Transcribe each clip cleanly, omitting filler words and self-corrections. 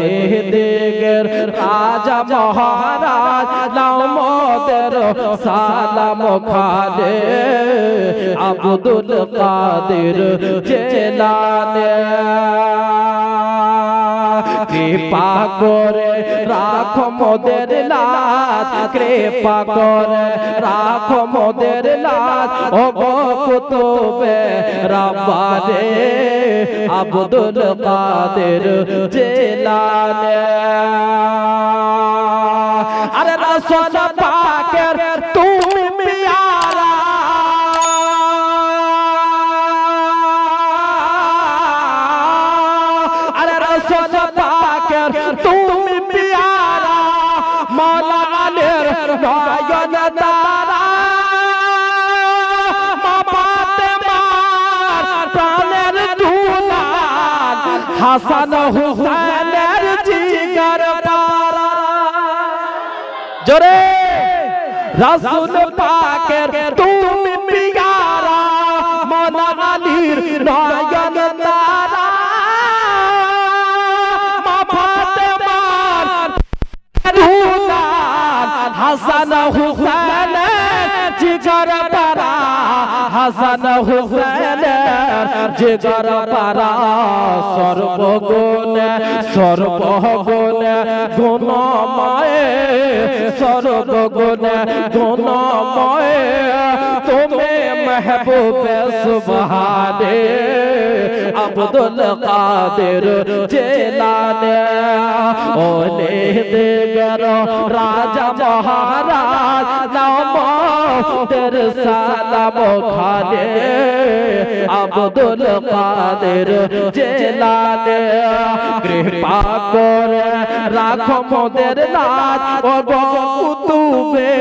ওলে দেগের রাজা মহারাজ নাও মোদের সালাম খানে আব্দুল কাদের জিলানী কৃপা করে রাখো মোদের লাজ কৃপা করে রাখো মোদের লাজ ও গো কুতুবে রব্বানি আব্দুল কাদের জিলানী আরে রাসূল পাকের তুমি প্যারা আরে রাসূল পাকের তুমি প্যারা মাওলা আলীর নয়ন তারা মা ফাতেমার প্রাণের দুলাল হাসান হুসাইনের জিগার পারা জোরে রাসূল পাকের তুমি প্যারা মাওলা আলীর নয়ন তারা মা ফাতেমার দুলাল হাসান হুসাইনের জিগার পারা হাসান হুসাইনের জিগার পারা সর্বগুণে সর্বগুণে গুণময় সর্বগুণে গুণময় তুমি महबूबे सुबहाने अब्दुल कादिर जिलानी ओले देगर राजा महाराज नामो तेरे सलाम खाने अब्दुल कादिर जिलानी कृपा करे राखो मोদের লাজ ও গো কুতুবে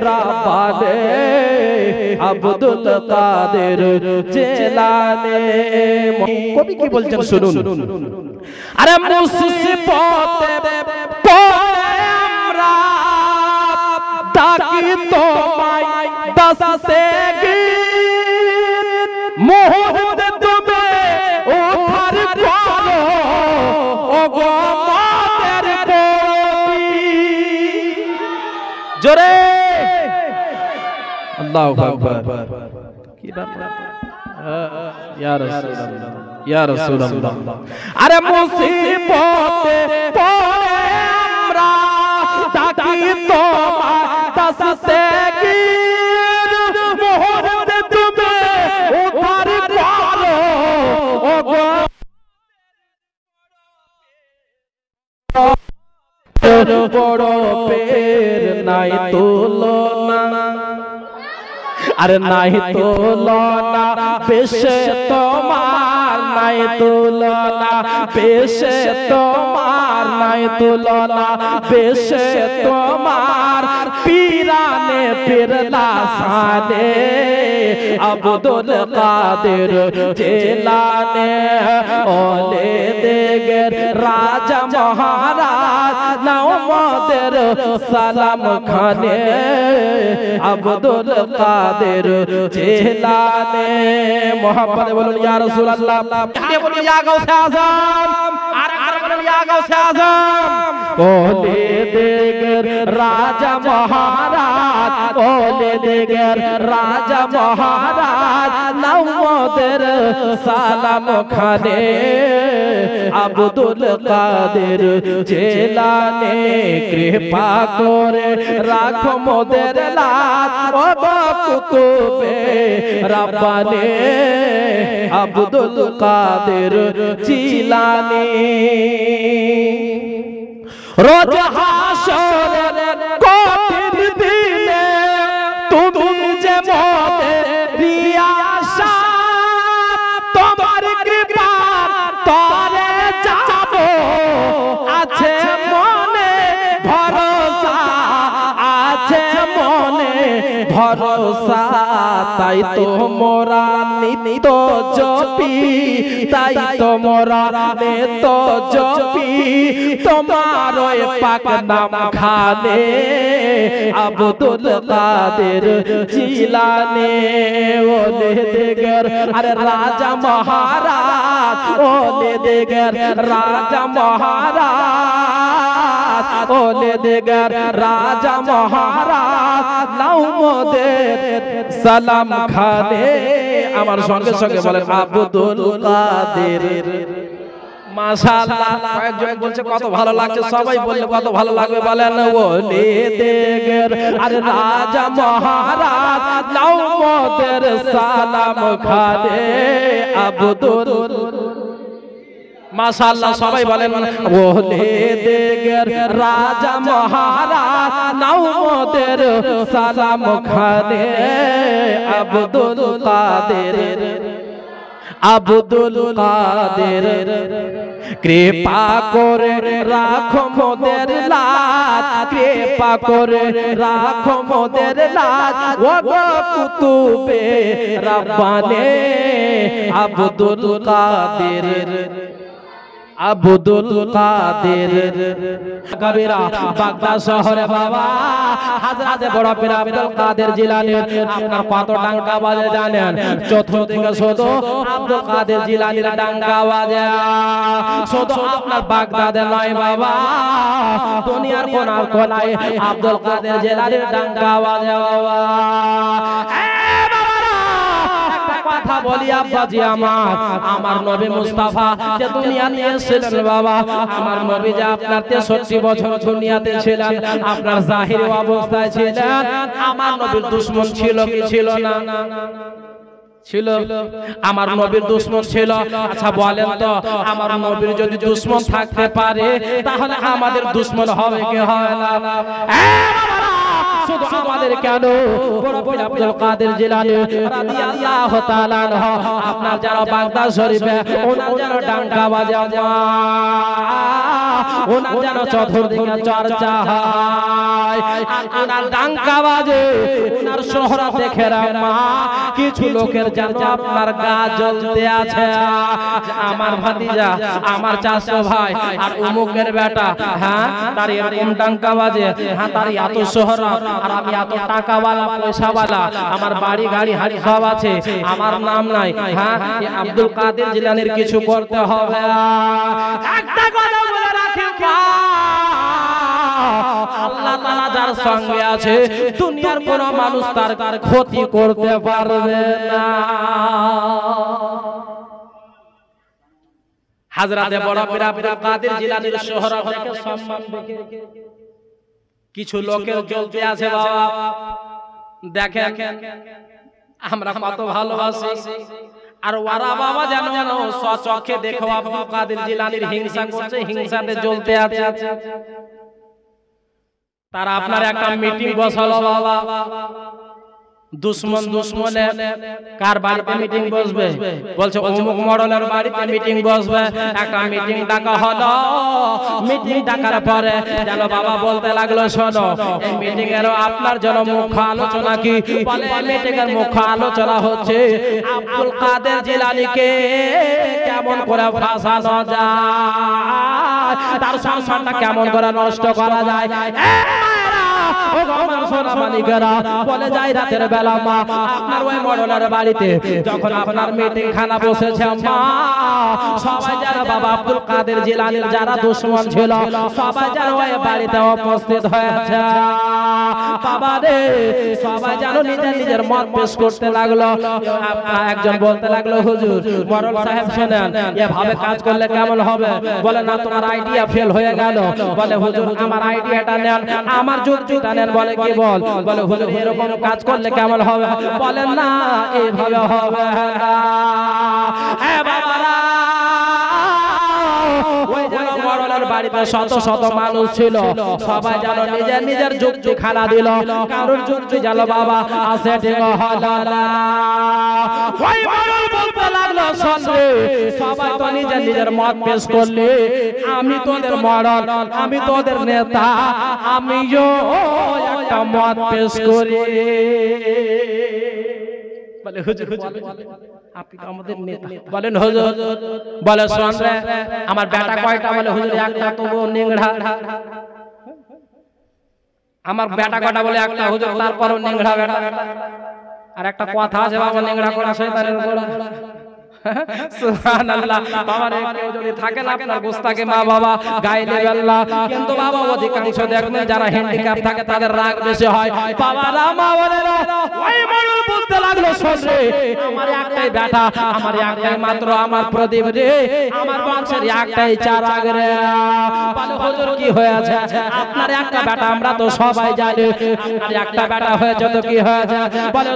রব্বানি আব্দুল কাদের জিলানী কবি কি বলছেন শুনুন আরে মুসিবতে পড়ে আমরা ডাকি তোমায় দস্তগীর মুহূর্তে তুমি উদ্ধার করো ও গো মোদের কবি জোরে আল্লাহু আকবার কি ব্যাপার ইয়া রাসূলুল্লাহ ইয়া রাসূলুল্লাহ আরে মুসিবতে পড়ে আমরা ডাকি তোমায় দস্তগীর মুহূর্তে তুমি উদ্ধার করো ও গো বড় পের নাই তুলনা अरे नहीं तुलना पेशे तुम्हार नहीं तुलना पेशे तुम्हार नहीं तुलना पेशे तुम्हार पीराने पिरला साने अब्दुल कादिर जिलानी ओले देगर राजा महाराज नाओ मोদের সালাম খানে अब्दुल कादिर जिलानी मोहब्बत बोलুন या रसूल अल्लाह ये बोलুন या गौसे आजम আর बोलুন या गौसे आजम ओले देगर राजा महाराज ओले देगर राजा महाराज नाओ मोদের সালাম খানে अब्दुल कादिर जिलानी कृपा करे राखो मोদের লাজ ও কুতুবে রব্বানি अब्दुल कादिर जिलानी रोज हाशरेर कठिन दिने তুমি যে মোদের আশা তোমার কৃপার তরে যাব আছে মনে ভরসা আছে মনে ভরসা তাই তো মোরা নিত্য জপি তাই তো মোরা নিত্য জপি তোমার ওই পাক নাম খানে अब्दुल कादिर जिलानी ओले देगर अरे राजा महाराज ओले देगर राजा महाराज ওলে দেগার রাজা মহারাজ লাউ মোদের সালাম খানে। আমার সঙ্গে সঙ্গে বলেন আব্দুল কাদের। মাশাআল্লাহ, কয়েকজন বলছে কত ভালো লাগছে, সবাই বললে কত ভালো লাগবে বলেন ওলে দেগার আর রাজা মহারাজ লাউ মোদের সালাম খানে আব্দুল। মাশাআল্লাহ, সবাই বলেন ওলে দেগার রাজা মহারাজ লাউ মোদের সালাম খানে আব্দুল কাদের। আব্দুল কাদের কৃপা করে রাখো মোদের লাজ, কৃপা করে রাখো মোদের লাজ ও গো কুতুবে রব্বানে আব্দুল কাদের। আব্দুল কাদের কবিরা বাগদাদ শহরে বাবা হযরত বড় পীর আব্দুল কাদের জিলানী আপনার কত ডাঙ্কা বাজে জানেন? চতুর্দিকে শুধু আব্দুল কাদের জিলানীর ডাঙ্কা বাজে, শুধু আপনার বাগদাদে নয় বাবা, দুনিয়ার কোনায় কোনায় আব্দুল কাদের জিলানীর ডাঙ্কা বাজে বাবা। কথা বলি আব্বাজি আমার নবী মুস্তাফা যে দুনিয়াতে এসেছিলেন বাবা, আমার নবী যে আপনার 63 বছর দুনিয়াতে ছিলেন, আপনার জাহিরি অবস্থায় ছিলেন, আমার নবীর দুশমন ছিল কি ছিল না? ছিল। আমার নবীর দুশমন ছিল। আচ্ছা বলেন তো, আমার নবীর যদি দুশমন থাকতে পারে তাহলে আমাদের দুশমন হবে কি হয় না? শুধু আমাদের কেন, বড় পীর আব্দুল কাদের জিলানী রাদিয়াল্লাহু তাআলা আনহু আপনার যারা বাগদাদ শরীফে ওনার যেন ডাঙ্কা বাজে, ওনার যেন চতুর্দিকে চর্চা হয়, ওনার ডাঙ্কা বাজে, ওনার শোহরা দেখে মা কিছু লোকের যেন আপনার গা জ্বলতে আছে, আমার ভাতিজা, আমার চাচা ভাই আর অমুকের বেটা, হ্যাঁ তার এরকম ডাঙ্কা বাজে, হ্যাঁ তার এত শোহরা, আর আমি এত টাকাওয়ালা পয়সাওয়ালা, আমার বাড়ি গাড়ি হাড়ি সব আছে, আমার নাম নাই, হ্যাঁ আব্দুল কাদের জিলানীর কিছু করতে হবে। একটা কথা বলে রাখি, আল্লাহ তাআলা যার সঙ্গে আছে দুনিয়ার কোন মানুষ তার ক্ষতি করতে পারবে না। হযরত বড় পীর আব্দুল কাদের জিলানীর শোহরত দেখে, সম্মান দেখে কিছু লোকের জ্বলতে আছে বাবা। দেখেন আমরা কত ভালোবাসি, আর ওরা বাবা জানো সচক্ষে দেখো আব্দুল কাদের জিলানীর হিংসা করছে, হিংসাতে জ্বলতে আছে। তারা আপনার একটা মিটিং বসালো বাবা, দুশমন দুশমনে কার বাড়িতে মিটিং বসবে, বলছে অমুক মডেলের বাড়িতে মিটিং বসবে। একটা মিটিং ডাকা হলো, মিটিং ডাকার পরে যেন বাবা বলতে লাগলো, শোনো এই মিটিং এর আপনার জন্য মুখ্য আলোচনা কি? বলে মিটিং এর মুখ্য আলোচনা হচ্ছে আব্দুল কাদের জিলানীকে কেমন করে ফাঁসানো যায়, তার সম্মানটা কেমন করে নষ্ট করা যায়। বলে যাই রাতের বেলা মা আপনার ওই মডেলের বাড়িতে যখন আপনার মিটিং খানা বসেছে মা, সবাই যারা বাবা আব্দুল কাদের জিলানীর যারা দুশমন ছিল সবাই যেন ওই বাড়িতে উপস্থিত হয়েছে বাবা রে। সবাই যেন নিজের নিজের মত পেশ করতে লাগলো। একজন বলতে লাগলো, হুজুর মডেল সাহেব শোনেন, এভাবে কাজ করলে কেমন হবে? বলে না, তোমার আইডিয়া ফেল হয়ে গেল। বলে হুজুর আমার আইডিয়াটা নেন, আমার যুক্তিটা নেন। বলে কি বল? বলে হুজুর এরকম কাজ করলে কেমন হবে? বলেন না এইভাবে হবে না। ওই যেন মডেলের বাড়িতে শত শত মানুষ ছিল, সবাই যেন নিজের নিজের যুক্তি খানা দিল, কারোর যুক্তি যেন বাবা আসে ঠিক হলো না। ওই মডেল বলতে লাগলো, শুনলে সবাই তো নিজের নিজের মত পেশ করলে, আমি তোদের মডেল, আমি তোদের নেতা, আমিও একটা মত পেশ করি। বলে হুজুর আপনি তো আমাদের নেতা। বলেন হুজুর, বলে শোন রে আমার বেটা কয়টা? বলে হুজুর একটা, তবু নিংড়া। আমার বেটা কয়টা? বলে একটা। হুজুর তারপরও নিংড়া বেটা। আর একটা কথা আছে বাবা, নিংড়া করা শয়তানের গোড়া। সুবহানাল্লাহ। বাবার কেউ যদি থাকেন আপনার গোস্তাকে মা বাবা গাইলে আল্লাহ, কিন্তু বাবা অধিকাংশ দেখবেন যারা হ্যান্ডিক্যাপ থাকে তাদের রাগ বেশি হয়। বাবারা মা বোনেরা ওই মানুষ বলতে লাগলো, শোন রে, আমার একটাই বেটা, আমার একটাই মাত্র আমার প্রদীপ রে, আমার বংশের একটাই চারাগ রে। বলে হুজুর কি হয়েছে? আপনার একটা বেটা আমরা তো সবাই জানি, আপনার একটা বেটা হয়েছে তো কি হয়েছে? বলে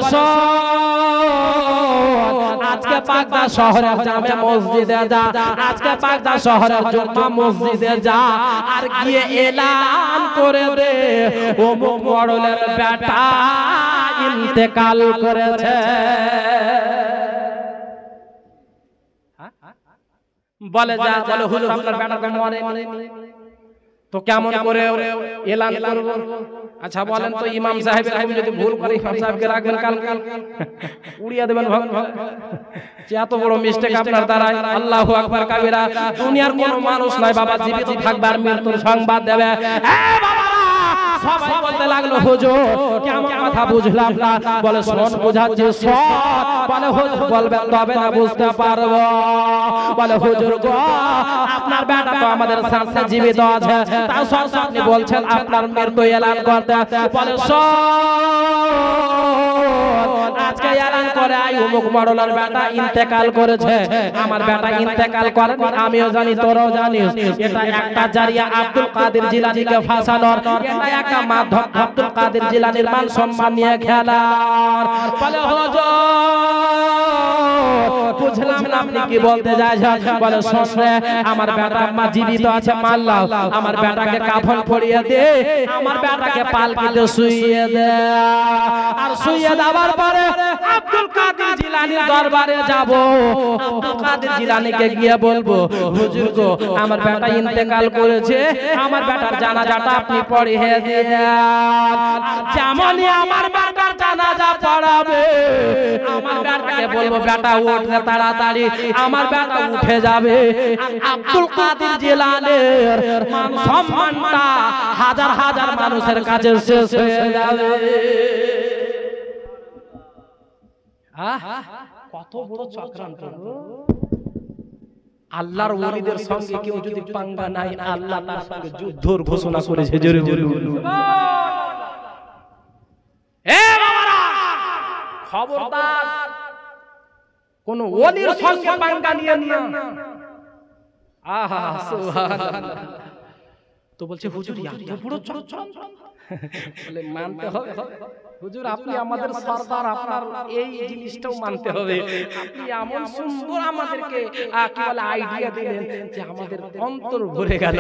আজকে পাকদা শহরের জামে মসজিদে যা, আজকে পাকদা শহরের জুম্মা মসজিদে যা, আর গিয়ে এলান করে দে অমুক মডেলের বেটা ইন্তেকাল করেছে। বলে যা, বলে হুজুর আপনার বেটা মরেনি, তো কেমন করে এলান করব? আচ্ছা বলেন তো, ইমাম সাহেবের আমি যদি ভুল করি ইমাম সাহেবকে রাখবেন কাল উড়িয়ে দেবেন ভাগ ভাগ। যে এত বড় মিস্টেক আপনার দ্বারাই। আল্লাহু আকবার কাবীরা। দুনিয়ার কোনো মানুষ নয় বাবা জীবিত থাকবে আর মৃত্যুর সংবাদ দেবে। সবাই বলতে লাগলো হুজুর কেমন কথা বুঝলাম না। বলে শোন বুঝাচ্ছি শোন। বলে হুজুর বলবেন তবে না বুঝতে পারবো। বলে হুজুর গো আপনার বেটা তো আমাদের সামনে জীবিত আছে, তাও সব আপনি বলছেন আপনার মৃত্যু এলান করতে। বলে শোন আজকে এলান করে আই অমুক মডেলের বেটা ইন্তেকাল করেছে। আমার বেটা ইন্তেকাল করে আমিও জানি তোরাও জানিস। এটা একটা জারিয়া আব্দুল কাদের জিলানীকে ফাঁসানোর, এটা একটা মাধ্যম আব্দুল কাদের জিলানীর মান সম্মান নিয়ে খেলার। বলে হুজুর বুঝলাম না আপনি কি বলতে চাইছেন। বলে শোন রে, আমার বেটা আম্মা জীবিত আছে মানলাম, আমার বেটাকে কাফন পরিয়ে দে, আমার বেটাকে পালকিতে শুইয়ে দে, আর শুইয়ে দেওয়ার পরে আব্দুল কাদের জিলানীর দরবারে যাব। আব্দুল কাদের জিলানীকে গিয়ে বলবো হুজুর গো আমার বেটা ইন্তেকাল করেছে, আমার বেটার জানাজাটা আপনি পড়িয়ে দেন। যেমনই আমার বেটার জানাজা পড়াবে আমার বেটাকে বলবো বেটা ওঠ তাড়াতাড়ি, আমার বেটা উঠে যাবে। আব্দুল কাদের জিলানীর মান সম্মানটা হাজার হাজার মানুষের কাছে শেষ হয়ে যাবে। কত বড় চক্রান্ত! আল্লাহর ওলিদের সঙ্গে কেউ যদি পাঙ্গা নাই, আল্লাহ তার সঙ্গে যুদ্ধের ঘোষণা করেছে। জোরে জোরে বলুন এ বাবারা, খবরদার কোন ওলির সঙ্গে পাঙ্গা নিয়ে না। আহা সুবহানাল্লাহ। তো বলছে হুজুর এত বড় চক্রান্ত, বলে মানতে হবে হুজুর, আপনি আমাদের সরদার, আপনার এই জিনিসটাও মানতে হবে। আপনি এমন সুন্দর আমাদেরকে কি বলে আইডিয়া দিলেন যে আমাদের অন্তর ভরে গেল।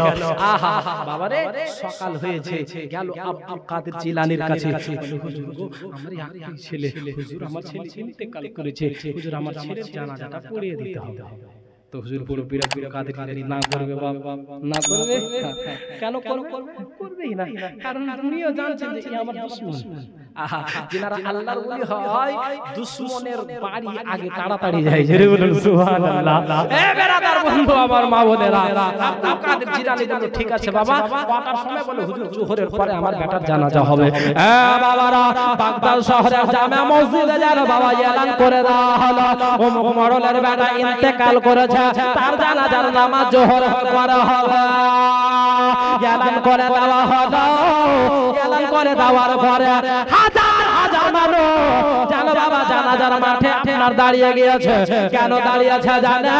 আহা বাবারে, সকাল হয়েছে, গেল আব্দুল কাদের জিলানীর কাছে। বলে হুজুর গো আমার একটাই ছেলে, হুজুর আমার ছেলে ইন্তেকাল করেছে, হুজুর আমার ছেলের জানাজাটা পড়িয়ে দিতে হবে। তো হুজুর পুরো বিরাট কাদের জিলানী না করবে বাবা, না করবে কেন? করবেই না, কারণ দুনিয়া জানছেন যে আমার দুশমন। আহা যারা আল্লাহর ওলি হয় দুশমনের বাড়ি আগে তাড়াতাড়ি যায়। জোরে বলুন সুবহানাল্লাহ। এ বেরাদার বন্ধু আমার মা বোনেরা, আব্দুল কাদের জিলানী বলল ঠিক আছে বাবা, কটার সময়? বলে হুজুর জোহরের পরে আমার বেটার জানাজা হবে। এ বাবারা, বাগদাদ শহরের জামে মসজিদে যেন বাবা এলান করে দেওয়া হলো অমুক মডেলের বেটা ইন্তেকাল করেছে, তার জানাজার নামাজ জোহর করা হবে। এলান করে দেওয়া হলো। এলান করে দেওয়ার পরে হাজার হাজার মানুষ জানো বাবা জানাজার মাঠে আপনার দাঁড়িয়ে গিয়েছে। কেন দাঁড়িয়েছে জানেন?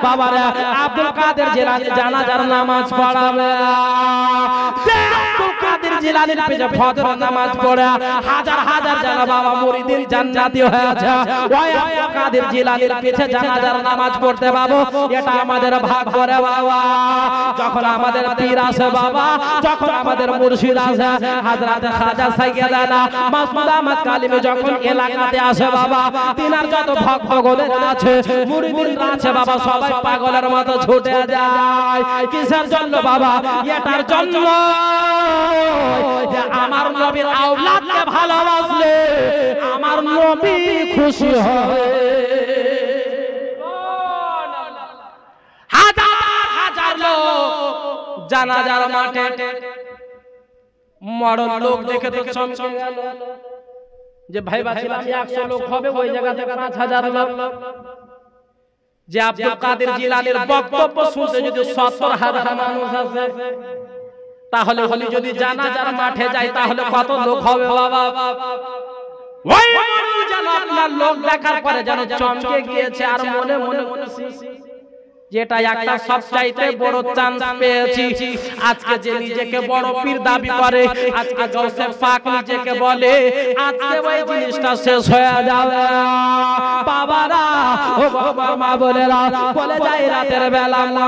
বাবারে আব্দুল কাদের জিলানী জানাজার নামাজ পড়াবে। আব্দুল কাদের জিলানীর পেছনে ফজর নামাজ পড়ে হাজার হাজার জানা বাবা মুরিদিন জান্নাতি হয়েছে। ওই আব্দুল কাদের জিলানীর পেছনে জানাজার নামাজ পড়তে পাবো, এটা আমাদের ভাগ করে বাবা। যখন আমাদের পীর আছে বাবা, যখন আমাদের মুর্শিদ আছে হযরত খাজা সাইয়েদানা মাসউদ আহমদ কালিমি যখন এলাকাতে আসে বাবা, তিনার যত ভক্তগণ আছে মুরিদিনরা আছে বাবা, সবাই পাগলের মতো ছুটে যায়। কিসের জন্য বাবা? এটার জন্য যে আমার নবীর আওলাদকে ভালোবাসলে আমার নবী খুশি হবে। হাজার হাজার লোক জানাজার মাঠে, মরণ লোক দেখে তো চমকে গেল যে ভাই বাছিলাম 100 লোক হবে, ওই জায়গাতে 5000 লোক। যে আব্দুল কাদের জিলানীর বক্তব্য শুনতে যদি ৭০,০০০ মানুষ আসে, তাহলে হলি যদি জানাজার মাঠে যায় তাহলে কত লোক হবে বাবা? ওই যেন আপনার লোক দেখার পরে যেন চমকে গিয়েছে আর মনে মনে যেটা একটা সবচাইতে বড় চান্স পেয়েছি। আজকে যে নিজেকে বড় পীর দাবি করে, আজকে গৌসে পাক নিজেকে বলে, আজকে ওই জিনিসটা শেষ হয়ে যাবে বাবারা। ও বাবা মা বলেরা বলে যায় রাতের বেলা না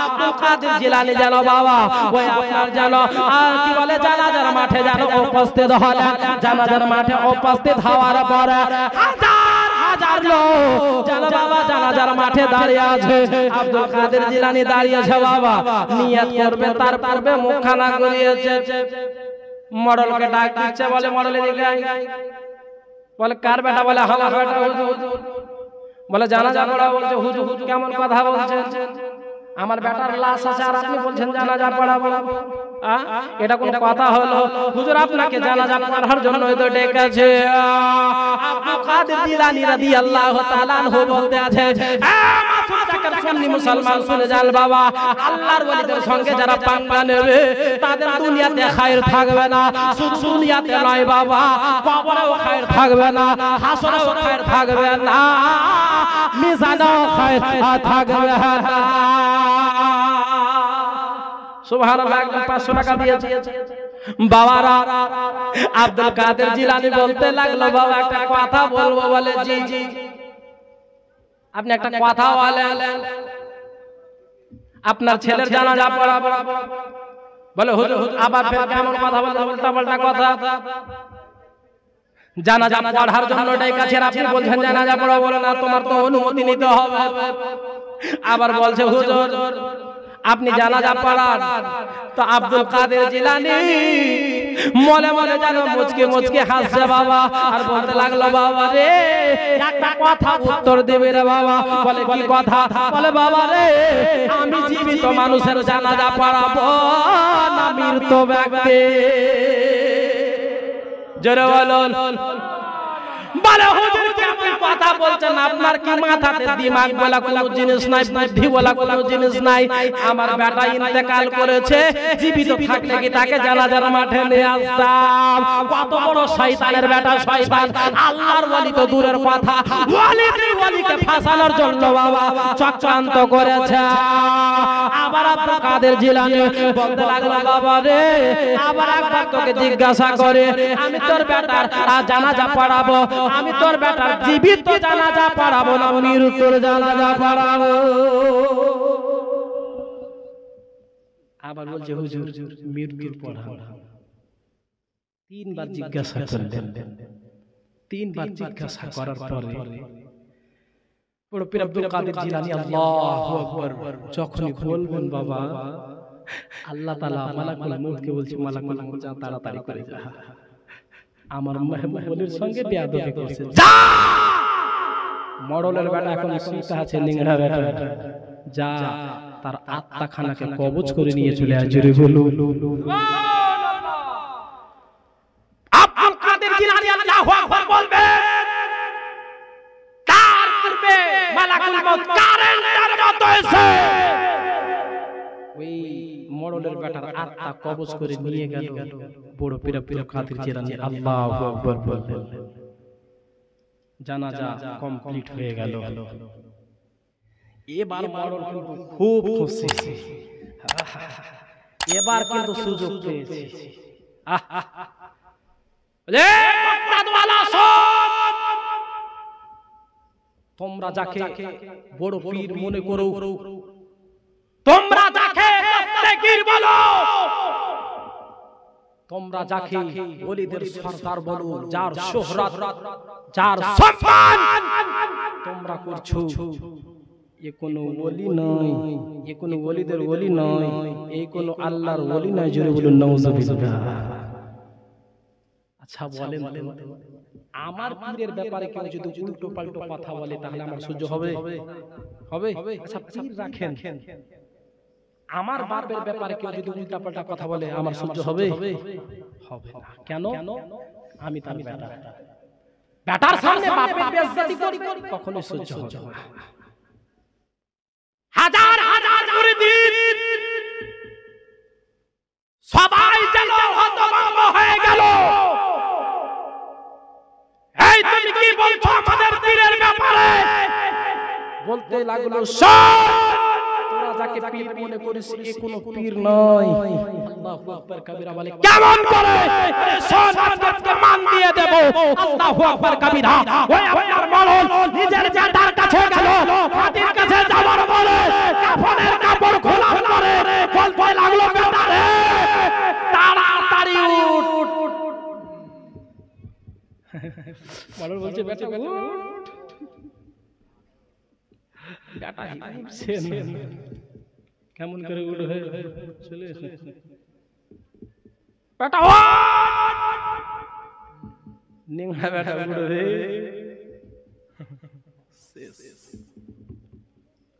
আব্দুল কাদের জিলানী যেন বাবা ওই আপনার যেন কি বলে জানাজার মাঠে যেন উপস্থিত হলেন। জানাজার মাঠে উপস্থিত হওয়ার পরে হাজার লোক যেন বাবা জানাজার মাঠে দাঁড়িয়ে আছে। আব্দুল কাদের জিলানী দাঁড়িয়েছে বাবা, নিয়ত করবে, তার পূর্বে মুখখানা গড়িয়েছে। মডেলকে ডাক দিচ্ছে, বলে মডেল এদিকে আয়। বলে কার বেটা? বলে আমার বেটা হুজুর। বলে জানাজা পড়া? বলছে হুজুর কেমন কথা বলছেন? আমার বেটার লাশ আছে আর আপনি বলছেন জানাজা পড়াবো? এটা কোন কথা হলো? হুজুর আপনাকে জানাজা পড়ার জন্য তো ডেকেছে। আব্দুল কাদের জিলানী রাদিয়াল্লাহু তাআলা আনহু বলতে আছে, সুন্নি মুসলমান শুনে যান বাবা, আল্লাহর ওলিদের সঙ্গে যারা পাঙ্গা নেবে তাদের দুনিয়াতে খায়ের থাকবে না। শুধু দুনিয়াতে নয় বাবা, কবরেও খায়ের থাকবে না, হাসরেও খায়ের থাকবে না, মিজানেও খায়ের থাকবে না। সুবহানাল্লাহ। একদম ৫০০ টাকা দিয়েছে বাবারা। আব্দুল কাদের জিলানী বলতে লাগলো, বাবা একটা কথা বলবো। বলে জি জি। আপনি একটা কথা বলেন, আপনার ছেলের জানাজা পড়াবো। বলে হুজুর আবার ফের কেমন কথা বলতে উল্টাপাল্টা কথা? জানাজা পড়ার জন্য ডেকেছে, আপনি বলছেন জানাজা পড়াবো না, তোমার তো অনুমতি নিতে হবে। আবার বলছে হুজুর আপনি জানাজা পড়ান। তো আব্দুল কাদের জিলানী মনে মনে যেন মুচকে মুচকে হাসছে বাবা, আর বলতে লাগলো, বাবা রে একটা কথা উত্তর দেবে রে বাবা। বলে কি কথা? বলে বাবা রে আমি জীবিত মানুষের জানাজা পড়াবো না মৃত ব্যক্তি? জোরে বলুন। বলে হুজুর কেমন কথা বলছেন? আপনার কি মাথাতে দিমাগ বলা কোনো জিনিস নাই, বুদ্ধি বলা কোনো জিনিস নাই? আমার বেটা ইন্তেকাল করেছে, জীবিত থাকলে কি তাকে জানাজার মাঠে নিয়ে আসতাম? কত বড় শয়তানের বেটা শয়তান! আল্লাহর ওলি তো দূরের কথা, ওলিদের ওলিকে ফাসানোর জন্য বাবা চক্রান্ত করেছে। আবার আব্দুল কাদের জিলানী বলতে লাগলো, বাবা রে আবার একবার তোকে জিজ্ঞাসা করে, আমি তোর বেটার জানাজা পড়াবো, আমি তোর বেটার জীবিত জানাজা পড়াবো না মৃত্যুর জানাজা পড়াবো? আবার বলছে হুজুর মৃত্যুর পড়াবো। তিনবার জিজ্ঞাসা করলেন। তিনবার জিজ্ঞাসা করার পরে বড় পীর আব্দুল কাদের জিলানী আল্লাহু আকবার যখনই বলবেন বাবা, আল্লাহ তাআলা মালাকুল মউতকে বলছে, মালাকুল মউত যা তাড়াতাড়ি করে যা, আমার মেহবুবের সঙ্গে বেয়াদবি করছে, যা। মডেলের বেটা এখন শুনতে আছে নিংড়া বেটা, যা তার আত্মাখানাকে কবজ করে নিয়ে চলে আয়। জোরে বলুন সুবহানাল্লাহ। আব্দুল কাদের জিলানী আল্লাহু আকবার বলবেন, তার পূর্বে মালাকুল মউত কারেন্টের মতো এসে ওই মডেলের বেটার আত্মা কবজ করে নিয়ে গেল। বড় পীর আব্দুল কাদের জিলানী আল্লাহু আকবার বললেন, জানাজা কমপ্লিট হয়ে গেল। এবার মডেল কিন্তু খুব খুশি, এবার কিন্তু সুযোগ পেয়েছে। তোমরা যাকে বড় পীর মনে করো, তোমরা যাকে দস্তগীর বলো, তোমরা যাকে ওলিদের সরদার বলো, যার শোহরত যার সম্মান তোমরা করছো, এ কোনো ওলি নয়, এ কোনো ওলিদের ওলি নয়, এই কোনো আল্লাহর ওলি নয়। জোরে বলুন নাউজুবিল্লাহ। আচ্ছা বলেন, আমার পীরের ব্যাপারে কেউ যদি উল্টো পাল্টো কথা বলে তাহলে আমার সহ্য হবে? হবে? আচ্ছা পীর রাখেন, আমার বাপের ব্যাপারে কেউ যদি উল্টা পাল্টা কথা বলে আমার সহ্য হবে? হবে না। কেন? আমি তার বেটা, বেটার সামনে বাপের বেইজ্জতি করি, কখনো সহ্য হবে না। হাজার হাজার মুরিদ সবাই যেন হতভম্ব হয়ে গেল। এই তুমি কি বলছো আমাদের পীরের ব্যাপারে? বলতে লাগলো, তোরা যাকে পীর মনে করিস এ কোনো পীর নয়। আল্লাহু আকবার কবিরা বলে, কেমন করে সনাতনকে মান দিয়ে দেব? আল্লাহু আকবার কবিরা। ওই আপনার মরণ নিজের বেটার কাছে গেল, ফাতির কাছে যাওয়ার পরে কাফনের কাপড় খোলা করে বলতে লাগলো, বেটা রে তাড়াতাড়ি উঠ। মরণ বলছে, বেটা উঠ। বেটা উঠছে না, কেমন করে উঠবে? চলে এসে বেটা নিংড়া বেটা উঠবে,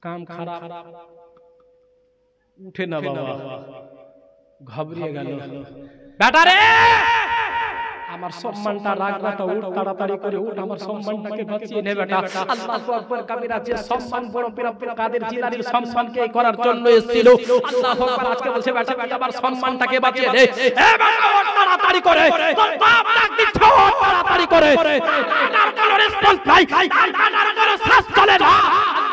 কাম খারাপ, উঠে না বাবা, ঘাবড়িয়ে গেল। বেটা রে আমার সম্মানটা রাখ, বেটা উঠ, তাড়াতাড়ি করে উঠ, আমার সম্মানটাকে বাঁচিয়ে নে বেটা। আল্লাহু আকবার কবিরা। যে সম্মান বড় পীর আব্দুল কাদের জিলানীর সম্মানকে করার জন্য এসেছিল, আল্লাহু আকবার আজকে বলছে, বেটা বেটা আমার সম্মানটাকে বাঁচিয়ে নে। এ বেটা উঠ তাড়াতাড়ি করে, তোর বাপ ডাক দিচ্ছে, উঠ তাড়াতাড়ি করে। তার কোনো রেসপন্স নাই, তার কোনো শ্বাস চলে না।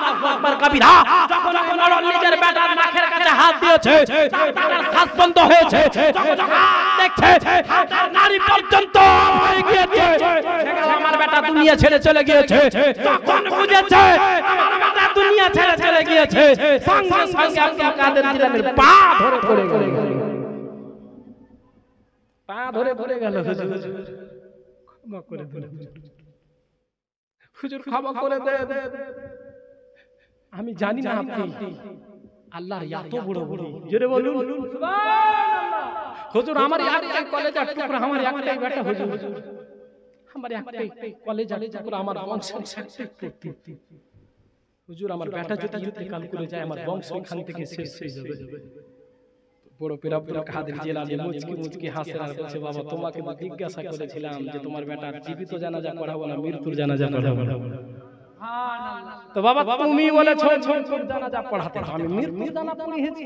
আল্লাহু আকবার কবিরা। যখন মরণ নিজের বেটার নাকের কাছে হাত দিয়েছে, তার শ্বাস বন্ধ হয়েছে, যখন দেখছে তার নারী পর্যন্ত হয়ে গিয়েছে, আমার বেটা দুনিয়া ছেড়ে চলে গিয়েছে। তখন বুঝেছে আমার বেটা দুনিয়া ছেড়ে চলে গিয়েছে, সঙ্গে সঙ্গে আব্দুল কাদের জিলানীর পা ধরে পড়ে গেল, পা ধরে পড়ে গেল। হুজুর ক্ষমা করে দেন, হুজুর ক্ষমা করে দেন। আমি জানি না আপনি আল্লাহর এত বড় বড়, জোরে বলুন সুবহানাল্লাহ। হুজুর আমার একটাই কলেজের টুকরা, আমার একটাই বেটা হুজুর, আমার একটাই কলেজের টুকরা, আমার বংশের একটাই। হুজুর আমার বেটা যদি ইন্তেকাল করে যায়, আমার বংশ এখান থেকে শেষ হয়ে যাবে। বড় পীর আব্দুল কাদের জিলানী মুচকি মুচকি হাসেন আর বলছে, বাবা তোমাকে তো জিজ্ঞাসা করেছিলাম যে তোমার বেটার জীবিত জানাজা পড়াবো না মৃত্যুর জানাজা পড়াবো না। তো বাবা তুমি বলেছো মৃত্যুর জানাজা পড়াতে, আমি মৃত্যুর জানাজা পড়িয়েছি,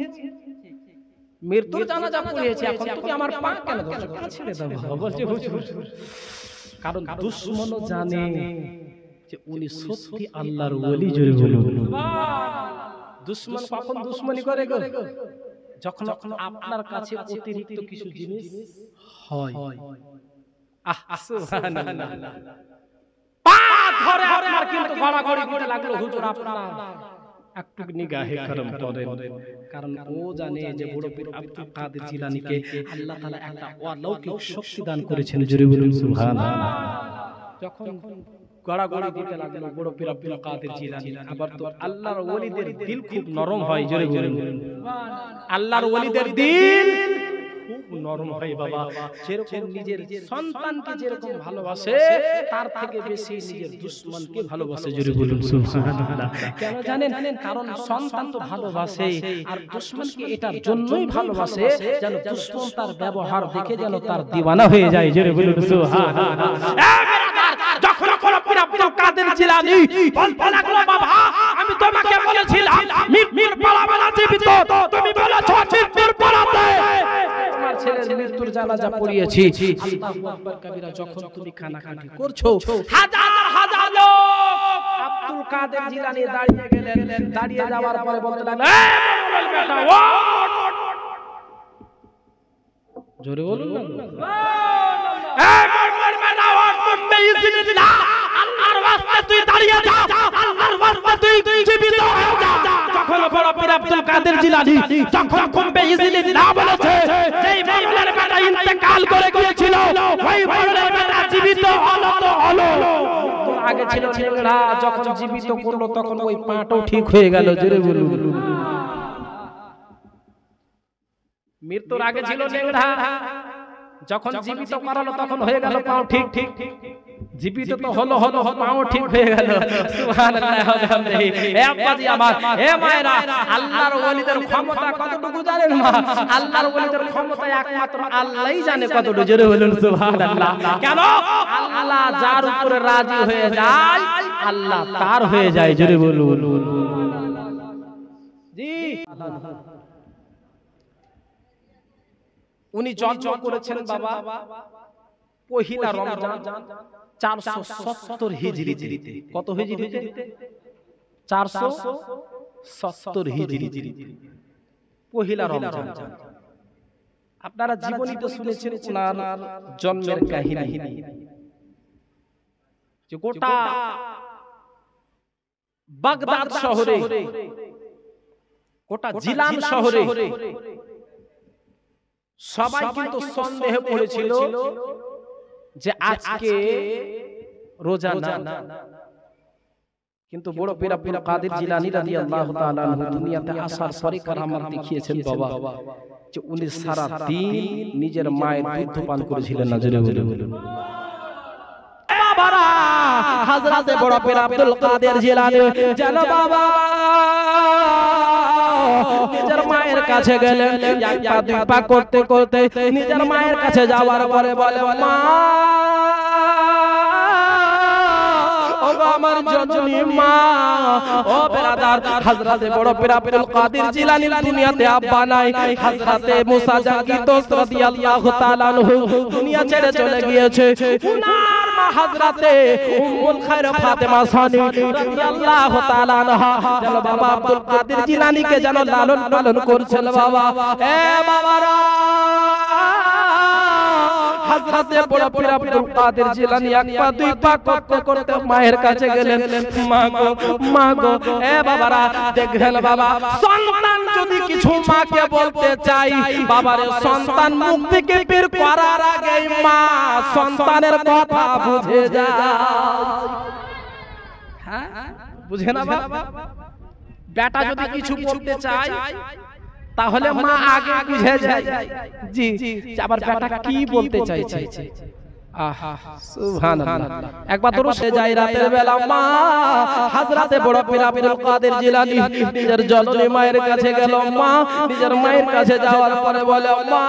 মৃত্যুর জানাজা পড়িয়েছি, এখন তুমি আমার পা কেন ধরছো? ছেড়ে দাও। বলছে হুজুর কারণ দুশমনও জানে যে উনি সত্যি আল্লাহর ওলি। জোরে বলুন সুবহানাল্লাহ। দুশমন কখন দুশমনি করে গো? যখন আপনার কাছে অতিরিক্ত কিছু জিনিস হয়। সুবহানাল্লাহ। পা ধরে আপনার কিন্তু গড়াগড়ি করতে লাগলো, হুজুর আপনার একটু নিগাহে করম করেন, কারণ ও জানে যে বড় পীর আব্দুল কাদের জিলানীকে আল্লাহ তাআলা একটা অলৌকিক শক্তি দান করেছেন। জোরে বলুন সুবহানাল্লাহ। যখন গড়াগড়ি দিতে লাগলো বড় পীর আব্দুল কাদের জিলানী, আবার তো আল্লাহর ওলিদের দিল খুব নরম হয়। জোরে বলুন সুবহানাল্লাহ। আল্লাহর ওলিদের দিল খুব নরম হয় বাবা। যেরকম নিজের সন্তানকে যেরকম ভালোবাসে, তার থেকে বেশি নিজের দুশমনকে ভালোবাসে। জোরে বলুন সুবহানাল্লাহ। কেন জানেন? কারণ সন্তান তো ভালোবাসে, আর দুশমনকে এটার জন্যই ভালোবাসে যেন দুশমন তার ব্যবহার দেখে যেন তার দিওয়ানা হয়ে যায়। জোরে বলুন সুবহানাল্লাহ। যখন কোন পীর আব্দুল কাদের জিলানী বলতে লাগলো, বাবা আমি তোমাকে বলেছিলাম মৃত্যুর পালাবে না জীবিত, তুমি বলেছো মৃত্যুর পালাতে, তোমার ছেলের মৃত্যুর জানাজা পড়িয়েছি। আল্লাহু আকবার কবিরা। যখন তুমি কানাকাটি করছো, হাজার হাজার লোক আব্দুল কাদের জিলানী দাঁড়িয়ে গেলেন, দাঁড়িয়ে যাওয়ার পরে বলতে লাগলো, এই বেটা ওঠ। জোরে বলুন সুবহানাল্লাহ। এই বেটা ওঠ, তুমি ইজনিল্লাহ, আল্লাহর ওয়াস্তে তুই দাঁড়িয়ে যা, আল্লাহর ওয়াস্তে তুই জীবিত হয়ে যা। যখন বড় পীর আব্দুল কাদের জিলানী যখন কমবে ইজনিল্লাহ বলেছে, যেই মাওলার বেটা ইন্তেকাল করে গিয়েছিল, ওই মাওলার বেটা জীবিত হলো তো হলো। তো আগে ছিল নেংড়া, যখন জীবিত করলো তখন ওই পাটাও ঠিক হয়ে গেল। জোরে বলুন। মৃত্যুর আগে ছিল নেংড়া, যখন জীবিত করালো তখন হয়ে গেল পাও ঠিক। জীবিত তো হলো পাও ঠিক হয়ে গেল। সুবহানাল্লাহ আলহামদুলিল্লাহ। হে আব্বাজি আমার, হে মায়েরা, আল্লাহর ওলিদের ক্ষমতা কতটুকু জানেন মা? আল্লাহর ওলিদের ক্ষমতা একমাত্র আল্লাহই জানে কতটুকু। জোরে বলুন সুবহানাল্লাহ। কেন? আল্লাহ যার উপরে রাজি হয়ে যায়, আল্লাহ তার হয়ে যায়। জোরে বলুন। উনি জন্ম করেছেন বাবা পহিলা রমজান 470 হিজরিতে। কত হিজরিতে? 470 হিজরিতে পহিলা রমজান। আপনারা জীবনী তো শুনেছেন ওনার জন্মের কাহিনী, যে গোটা বাগদাদ শহরে, গোটা জিলান শহরে সবাই কিন্তু সন্দেহ করেছিল যে আজকে রোজা না। কিন্তু বড় পীর আব্দুল কাদের জিলানী রাদিয়াল্লাহু তাআলা আনহু দুনিয়াতে আসার পরে কারামাত দেখিয়েছেন বাবা, যে উনি সারা দিন নিজের মায়ের দুধ পান করেছিলেন না। জোরে বলুন বাবারা, হযরতে বড় পীর আব্দুল কাদের জিলানী যেন বাবা নিজের মায়ের কাছে গেলেন, এক পা দুই পা করতে করতে নিজের মায়ের কাছে যাওয়ার পরে বলে, মা ও আমার জননী মা। ও বেরাদার, হযরতে বড় পীর আব্দুল কাদের জিলানী দুনিয়াতে আব্বা নাই। হযরতে মুসা জাকি দোস্ত রাদিয়াল্লাহু তাআলা আনহু দুনিয়া ছেড়ে চলে গিয়েছে। উনার মা হযরতে উম্মুল খায়র ফাতেমা সানি রাদিয়াল্লাহু তাআলা আনহা যেন বাবা আব্দুল কাদের জিলানীকে যেন লালন পালন করছেন বাবা। এ বাবারা, হযরতে বড় পীর আব্দুল কাদের জিলানী এক পা দুই পা করতে করতে মায়ের কাছে গেলেন, মা গো মা গো। এ বাবারা দেখেন বাবা, সন্তান যদি কিছু মাকে বলতে চাই, বাবারে সন্তান মুখ থেকে বের করার আগে মা সন্তানের কথা বুঝে যায়। হ্যাঁ বুঝে না বাবা? বেটা যদি কিছু বলতে চায় তাহলে মা আগে বুঝে যায় জি আবার বেটা কি বলতে চাইছে। আহা সুবহানাল্লাহ। একবার দরুদ সে যায় রাতের বেলা, মা হযরতে বড় পীর আব্দুল কাদের জিলানী নিজের জননী মায়ের কাছে গেল। মা নিজের মায়ের কাছে যাওয়ার পরে বলে, মা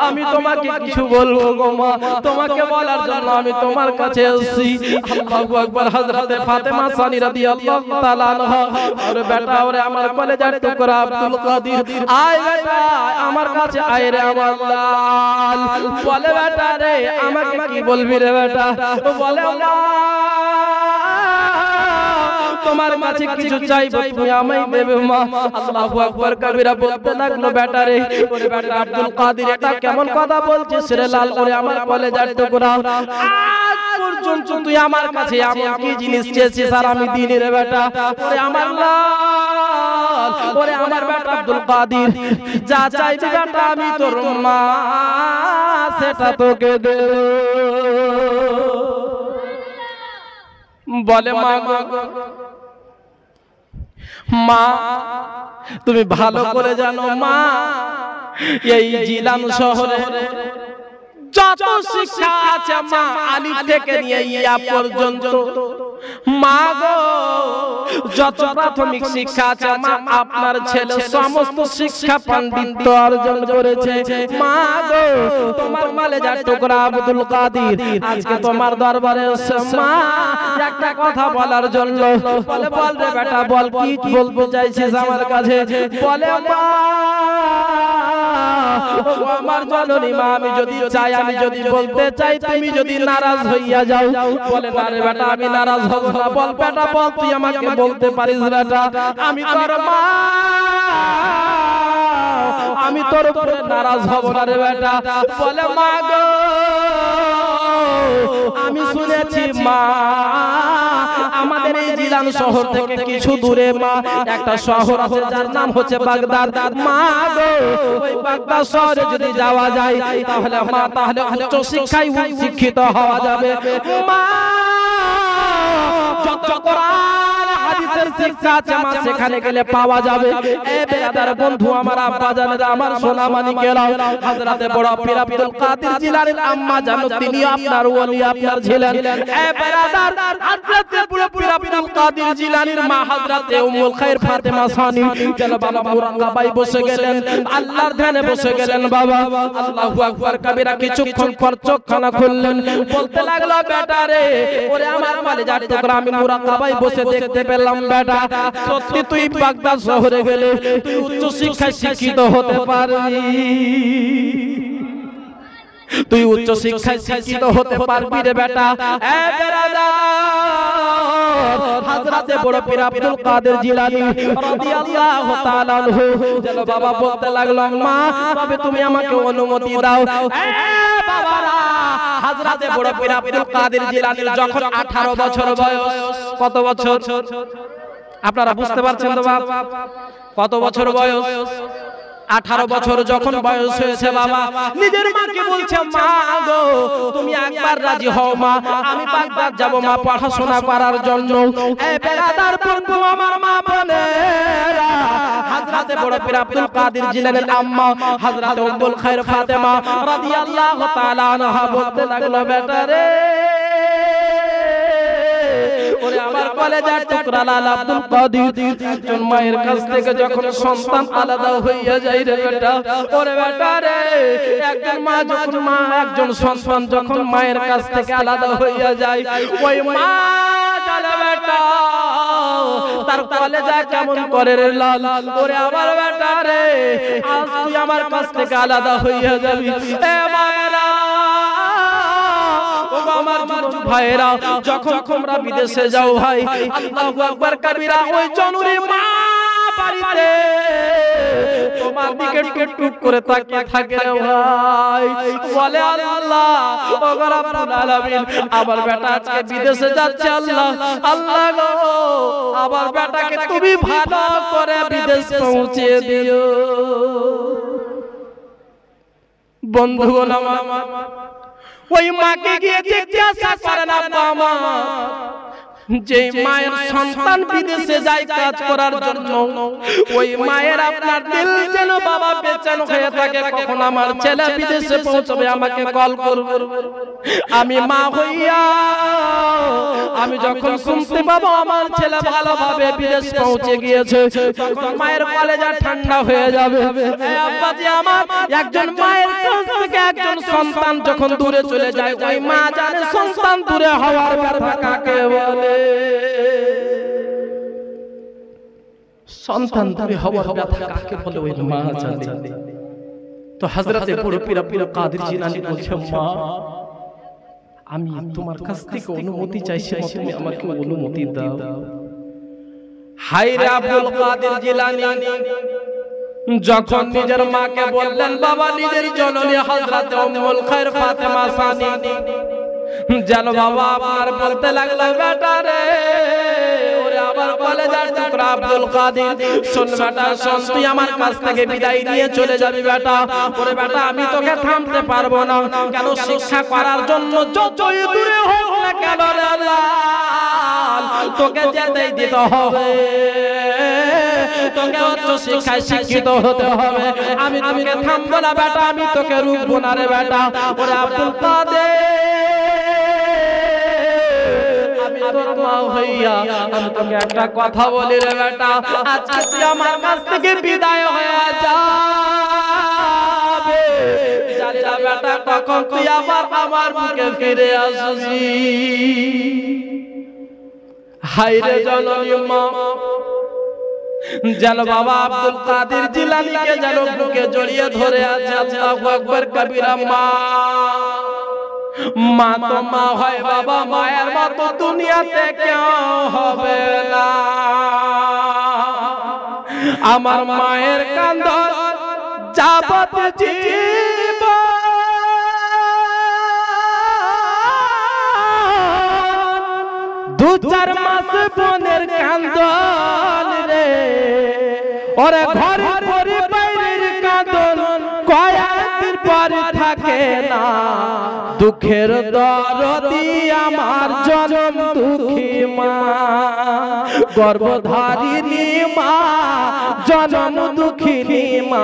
আমি তোমাকে কিছু বলবো গো মা, তোমাকে বলার জন্য আমি তোমার কাছে এসেছি। আল্লাহু আকবার। হযরতে ফাতেমা সানি রাদিয়াল্লাহু তাআলা আনহা, আরে বেটা ওরে আমার কলেজার টুকরা আব্দুল কাদের, আয় বেটা আমার কাছে আয় রে আমার লাল। বলে বেটা রে আমাকে কি বলবি রে বেটা? বলে মা তোমার কাছে কিছু চাইবো তুমি আমায় দেবে মা। আল্লাহু আকবার কবিরা বলতে লাগলো, বেটা রে ওরে বেটা আব্দুল কাদের এটা কেমন কথা বলছিস রে লাল, ওরে আমার কলেজার টুকরা, আজ পর্যন্ত তুই আমার কাছে এমন কি জিনিস চেয়েছিস আর আমি দিইনি রে বেটা? ওরে আমার লাল, ওরে আমার বেটা আব্দুল কাদের, যা চাইবি বেটা আমি তোর মা সেটা তোকে দেব। বলে মা মা তুমি ভালো করে জানো মা, এই জিলান শহরে যত শিক্ষা আছে মা আলিফ থেকে নিয়ে ইয়া পর্যন্ত, মা গো যত প্রাথমিক শিক্ষা আছে মা আপনার ছেলে সমস্ত শিক্ষা পাণ্ডিত্য অর্জন করেছে। মা গো তোমার কলেজার টুকরা আব্দুল কাদের আজকে তোমার দরবারে এসে মা একটা কথা বলার জন্য। বলে বল রে বেটা বল, কি বলতে চাইছিস আমার কাছে? বলে মা আমার জননী মা আমি যদি চাই, আমি যদি বলতে চাই তুমি যদি নারাজ হইয়া যাও। বলে না রে বেটা আমি নারাজ হব না। বল বেটা বল, তুই আমাকে বলতে পারিস বেটা, আমি তোর মা, আমি তোর উপরে নারাজ হব না রে বেটা। বলে মা গো আমি শুনেছি মা আমাদের এই জিলান শহর থেকে কিছু দূরে মা একটা শহর আছে যার নাম হচ্ছে বাগদাদ। মা গো ওই বাগদাদ শহরে যদি যাওয়া যায় তাহলে মা তাহলে উচ্চ শিক্ষায় শিক্ষিত হওয়া যাবে। মা যত কোরআন হাদিসের শিক্ষা আছে মা সেখানে গেলে পাওয়া যাবে। এ বেরাদার বন্ধু আমার আব্বা জানেরা আমার সোনা মানিকেরা, হযরতে বড় পীর আব্দুল কাদের জিলানীর আম্মা জানো তিনি আপনার ওলি আপনার ছিলেন। এ বেরাদার হযরতে বড় পীর আব্দুল কাদের জিলানীর মা হযরতে উম্মুল খায়র ফাতেমা সানি যেন বাবা মুরাকাবায় বসে গেলেন, আল্লাহর ধ্যানে বসে গেলেন বাবা। আল্লাহু আকবার কবিরা কিছুক্ষণ পর চোখখানা খুললেন, বলতে লাগলো বেটা রে ওরে আমার কলেজার টুকরা আমি মুরাকাবায় বসে দেখতে পেলাম পেলাম বেটা সত্যি তুই বাগদাদ শহরে গেলে তুই উচ্চ শিক্ষায় শিক্ষিত হতে পারবি, তুই উচ্চ শিক্ষায় শিক্ষিত হতে পারবি রে বেটা। এ বেরাদার, হযরতে বড় পীর আব্দুল কাদের জিলানী রাদিয়াল্লাহু তাআলা আনহু যেন বাবা বলতে লাগলো, মা তবে তুমি আমাকে অনুমতি দাও। এ বাবারা, হযরতে বড় পীর আব্দুল কাদের জিলানীর যখন 18 বছর বয়স, কত বছর আপনারা বুঝতে পারছেন তো বাবা? কত বছর বয়স? 18 বছর যখন বয়স হয়েছে বাবা নিজের মাকে বলছে, মা গো তুমি একবার রাজি হও মা, আমি বাগদাদ যাব মা পড়াশোনা করার জন্য। এই বেরাদার বন্ধু আমার মা বোনেরা, হযরতে বড় পীর আব্দুল কাদের জিলানীর আম্মা হযরতে উম্মুল খায়র ফাতেমা রাদিয়াল্লাহু তাআলা আনহা বলতে লাগলো, বেটা রে ওরে আমার কলেজার টুকরা লাল আব্দুল কাদের, একজন মায়ের কাছ থেকে যখন সন্তান আলাদা হইয়া যায় রে বেটা, ওরে বেটা রে একজন মা যখন একজন সন্তান যখন মায়ের কাছ থেকে আলাদা হইয়া যায়, ওই মা জানে বেটা তার কলেজা কেমন করে রে লাল। ওরে আমার বেটা রে আজ তুই আমার কাছ থেকে আলাদা হইয়া যাবি, এ মায়েরা আমার ভাইরা যখন তোমরা বিদেশে যাও ভাই, আল্লাহু আকবার কবিরা, ওই জননী মা বাড়িতে তোমার দিকে টুক করে তাকিয়ে থাকে রে ভাই, বলে আল্লাহ ও রব্বুল আলামিন আমার বেটা আজকে বিদেশে যাচ্ছে, আল্লাহ আল্লাহ গো আমার বেটাকে তুমি ভালো করে বিদেশ পৌঁছে দিও। বন্ধুগণ আমার, ওই মাকে গিয়ে জিজ্ঞাসা করেন, আব্বা মা যে মায়ের সন্তান বিদেশে যায় কাজ করার জন্য, ওই মায়ের আপনার দিল যেন বাবা বেচেন হয়ে থাকে, কখন আমার ছেলে বিদেশে পৌঁছবে আমাকে কল করবে। আমি মা হইয়া আমি যখন শুনতে পাবো আমার ছেলে ভালোভাবে বিদেশ পৌঁছে গিয়েছে, তখন মায়ের কলেজা ঠান্ডা হয়ে যাবে। আব্বাজি আমার, একজন মায়ের কাছ থেকে একজন সন্তান যখন দূরে চলে যায়, ওই মা জানে সন্তান দূরে হওয়ার ব্যথা কাকে বলে। সন্তান দূরে হওয়ার ব্যথা কাকে বলে ওই মা জানে। তো হযরতে বড় পীর আব্দুল কাদের জিলানী বলছে, মা আমি তোমার কাছ থেকে অনুমতি চাইছি, তুমি আমাকে অনুমতি দাও। হায় রে আব্দুল কাদের জিলানী যখন নিজের মাকে বললেন, বাবা নিজের জননী হযরতে উম্মুল খায়র ফাতেমা সানি যেন বাবা আমার বলতে লাগলো, বেটা রে ওরে আমার কলেজার টুকরা আব্দুল কাদের, শোন বেটা শোন, তুই আমার কাছ থেকে বিদায় নিয়ে চলে যাবি বেটা। ওরে বেটা আমি তোকে থামতে পারবো না, কেন শিক্ষা করার জন্য যতই দূরে হোক না কেন রে লাল তোকে যেতেই দিতে হবে, তোকে উচ্চ শিক্ষায় শিক্ষিত হতে হবে। আমি তোকে থামবো না বেটা, আমি তোকে রুখবো না রে বেটা। ওরে আব্দুল কাদের আমি তোর মা হইয়া আমি তোকে একটা কথা বলি রে বেটা, আজকে তুই আমার কাছ থেকে বিদায় হয়ে যাবে, জানি না বেটা কখন তুই আবার আমার বুকে ফিরে আসবি। হায় রে জননী মা যেন বাবা আব্দুল কাদের জিলানীকে যেন বুকে জড়িয়ে ধরে আছে। আল্লাহু আকবার কবিরা। মা মা তো মা হয় বাবা, মায়ের মতো দুনিয়াতে কেউ হবে না। আমার মায়ের কান্দ যাবত জীবন দু চার মাস বোনের কান্দন রে, ওরে ঘরে ঘরে বাইরের কান্দন কয়েকদিন পর থাকে না। দুঃখের দরদি আমার জনম দুঃখী মা, গর্ভধারিণী মা জনম দুঃখিনী মা।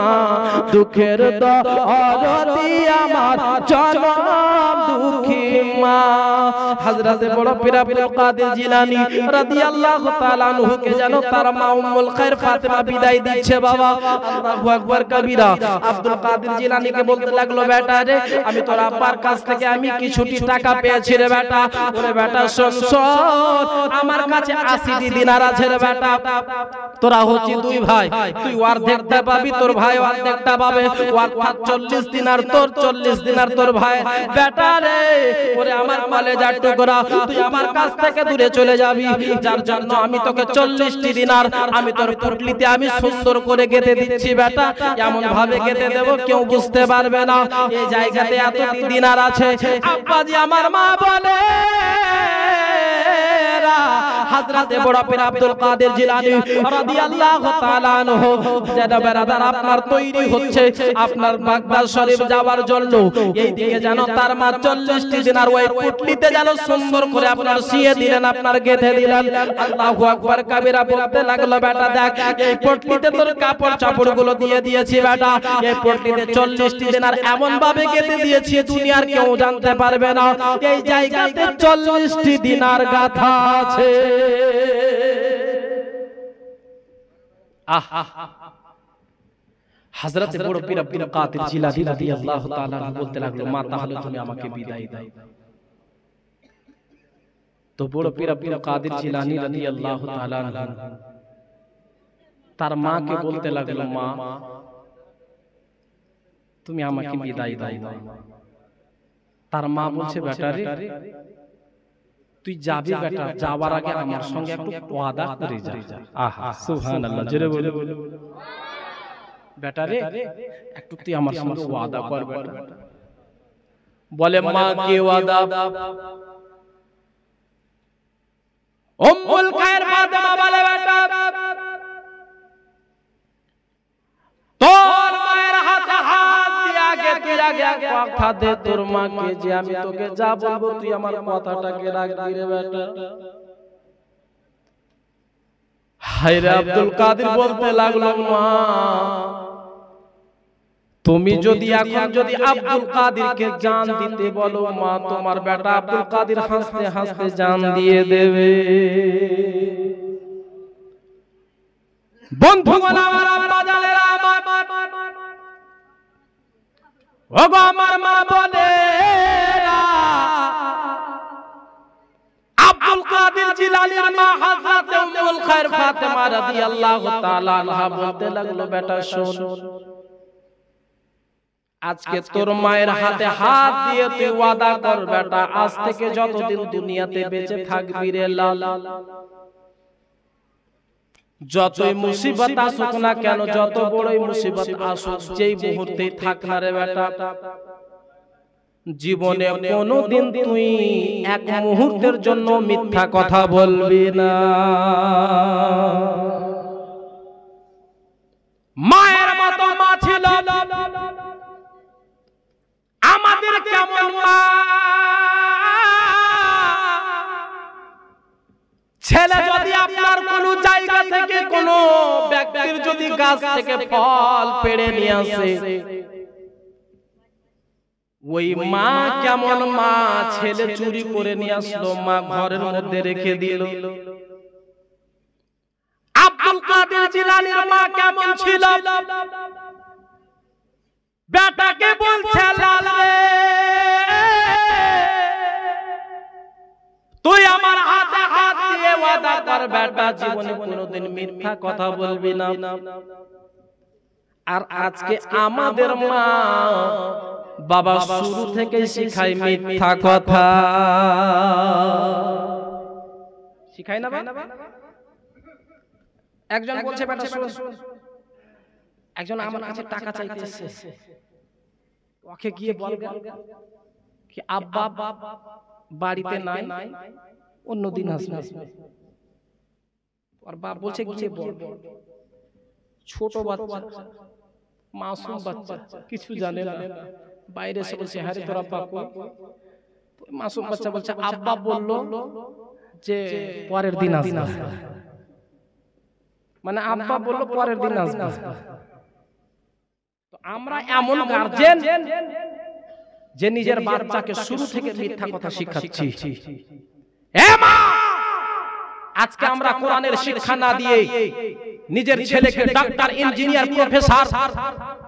দুঃখের দরদি আমার জনম দুঃখী মা। হযরতে বড় পীর আব্দুল কাদের জিলানী রাদিয়াল্লাহু তাআলা আনহুকে যেন তার মা উম্মুল খায়র ফাতেমা বিদায় দিচ্ছে বাবা। আল্লাহু আকবার কবিরা। আব্দুল কাদের জিলানীকে বলতে লাগলো, বেটা রে আমি তোর আব্বার কাছ থেকে আমি কিছুটি টাকা পেয়েছি রে বেটা। ওরে বেটা শোন শোন, আমার কাছে 80 দিনার দিনার আছে রে বেটা, তোরা হচ্ছি দুই ভাই, তুই অর্ধেকটা পাবি, তোর ভাই অর্ধেকটা পাবে, অর্থাৎ 40 দিনার তোর, 40 দিনার তোর ভাই। বেটা রে, ওরে আমার কলেজার টুকরা, তুই আমার কাছ থেকে দূরে চলে যাবি, যার জন্য আমি তোকে 40টি দিনার আমি তোর পুটলিতে আমি সুন্দর করে গেঁথে দিচ্ছি বেটা। এমন ভাবে গেঁথে দেব কেউ বুঝতে পারবে না এই জায়গাতে এতটি দিনার আছে। আব্বাজি আমার মা বলে হযরতে বড় পীর আব্দুল কাদের জিলানী রাদিয়াল্লাহু তাআলা আনহু যেটা বেরাদার আপনার তৈরি হচ্ছে আপনার বাগদাদ শরীফ যাওয়ার জন্য, এইদিকে যেন তার মা 40টি দিনার ওই পুটলিতে যেন সুন্দর করে আপনার সিয়ে দিলেন, আপনার গেঁথে দিলেন। আল্লাহু আকবার কাবীরা বলতে লাগলো, বেটা দেখ এই পুটলিতে তোর কাপড় চাপড়গুলো দিয়ে দিয়েছি বেটা, এই পুটলিতে 40টি দিনার এমন ভাবে গেঁথে দিয়েছি দুনিয়ার কেউ জানতে পারবে না এই জায়গাতে 40টি দিনার গাথা আছে। হযরতে বড় পীর আব্দুল কাদের জিলানী রাদিয়াল্লাহু তাআলা বলতে লাগলো, মা তাহলে তুমি আমাকে বিদায় দাও। তো বড় পীর আব্দুল কাদের জিলানী রাদিয়াল্লাহু তাআলা তার মাকে বলতে লাগলো, মা তুমি আমাকে বিদায় দাও। তার মা বলছে, বেটা রে তুই যাবি বেটা, যাওয়ার আগে আমার সঙ্গে একটু ওয়াদা করে যা। আহা সুবহানাল্লাহ, জোরে বলো বেটা রে একটু তুই আমার সঙ্গে ওয়াদা কর বেটা। বলে মা কি ওয়াদা? উম্মুল খায়র ফাতেমা বলে, বেটা তোর মায়ের হাতে হাত দিয়ে আগে তুই আগে কথা দে তোর মাকে যে আমি তোকে যা বলবো তুই আমার কথাটাকে রাখবি রে বেটা। হায়রে আব্দুল কাদের বলতে লাগলো, মা তুমি যদি এখন যদি আব্দুল কাদেরকে জান দিতে বলো মা, তোমার বেটা আব্দুল কাদের হাসতে হাসতে জান দিয়ে দেবে। বন্ধুগণ আমার, আব্বা জানেরা আমার, ওগো আমার মা বলে আব্দুল কাদের জিলানীর মা হযরতে উম্মুল খায়র ফাতেমা রাদিয়াল্লাহু তাআলা আনহা বলতে লাগলো, বেটা শোন, আজকে তোর মায়ের হাতে হাত দিয়ে তুই ওয়াদা কর বেটা, আজ থেকে যতদিন দুনিয়াতে বেঁচে থাকবি রে লাল, যতই মুসিবত আসুক না কেন, যত বড়ই মুসিবত আসুক, যেই মুহূর্তে থাক না রে বেটা, জীবনে কোনোদিন তুই এক মুহূর্তের জন্য মিথ্যা কথা বলবি না। মায়ের মতো মা ছিল আমাদের, কেমন মা ছেলে যদি আপনার কোন জায়গা থেকে কোন ব্যক্তির যদি গাছ থেকে ফল পেড়ে নিয়ে আসে, ওই মা কেমন মা, ছেলে চুরি করে নিয়ে আসলো, মা ঘরের মধ্যে রেখে দিল। আব্দুল কাদের জিলানীর মা কেমন ছিল? বেটাকে বলছে, লাল রে তুই আমার হাতে হাত দিয়ে ওয়াদা কর বেটা, জীবনে কোনোদিন মিথ্যা কথা বলবি না। আর আজকে আমাদের মা বাবা শুরু থেকে শিখায় মিথ্যা কথা, শিখায় না? একজন বলছে, বেটা শুন, একজন আমার কাছে টাকা চাইতে এসেছে, ওকে গিয়ে বলবে কি আব্বা বাড়িতে নাই, অন্যদিন আসবে। আর বাপ বলছে গিয়ে বল, ছোট বাচ্চা মাসুম বাচ্চা কিছু জানে না, বাইরে এসে বলছে, হ্যাঁ রে তোর আব্বা কই? মাসুম বাচ্চা বলছে, আব্বা বললো যে পরের দিন আসবে, মানে আব্বা বললো পরের দিন আসবে। তো আমরা এমন গার্জেন যে নিজের বাচ্চাকে শুরু থেকে মিথ্যা কথা শিখাচ্ছি। এ মা, আজকে আমরা কোরআনের শিক্ষা না দিয়ে নিজের ছেলেকে ডাক্তার, ইঞ্জিনিয়ার, প্রফেসর,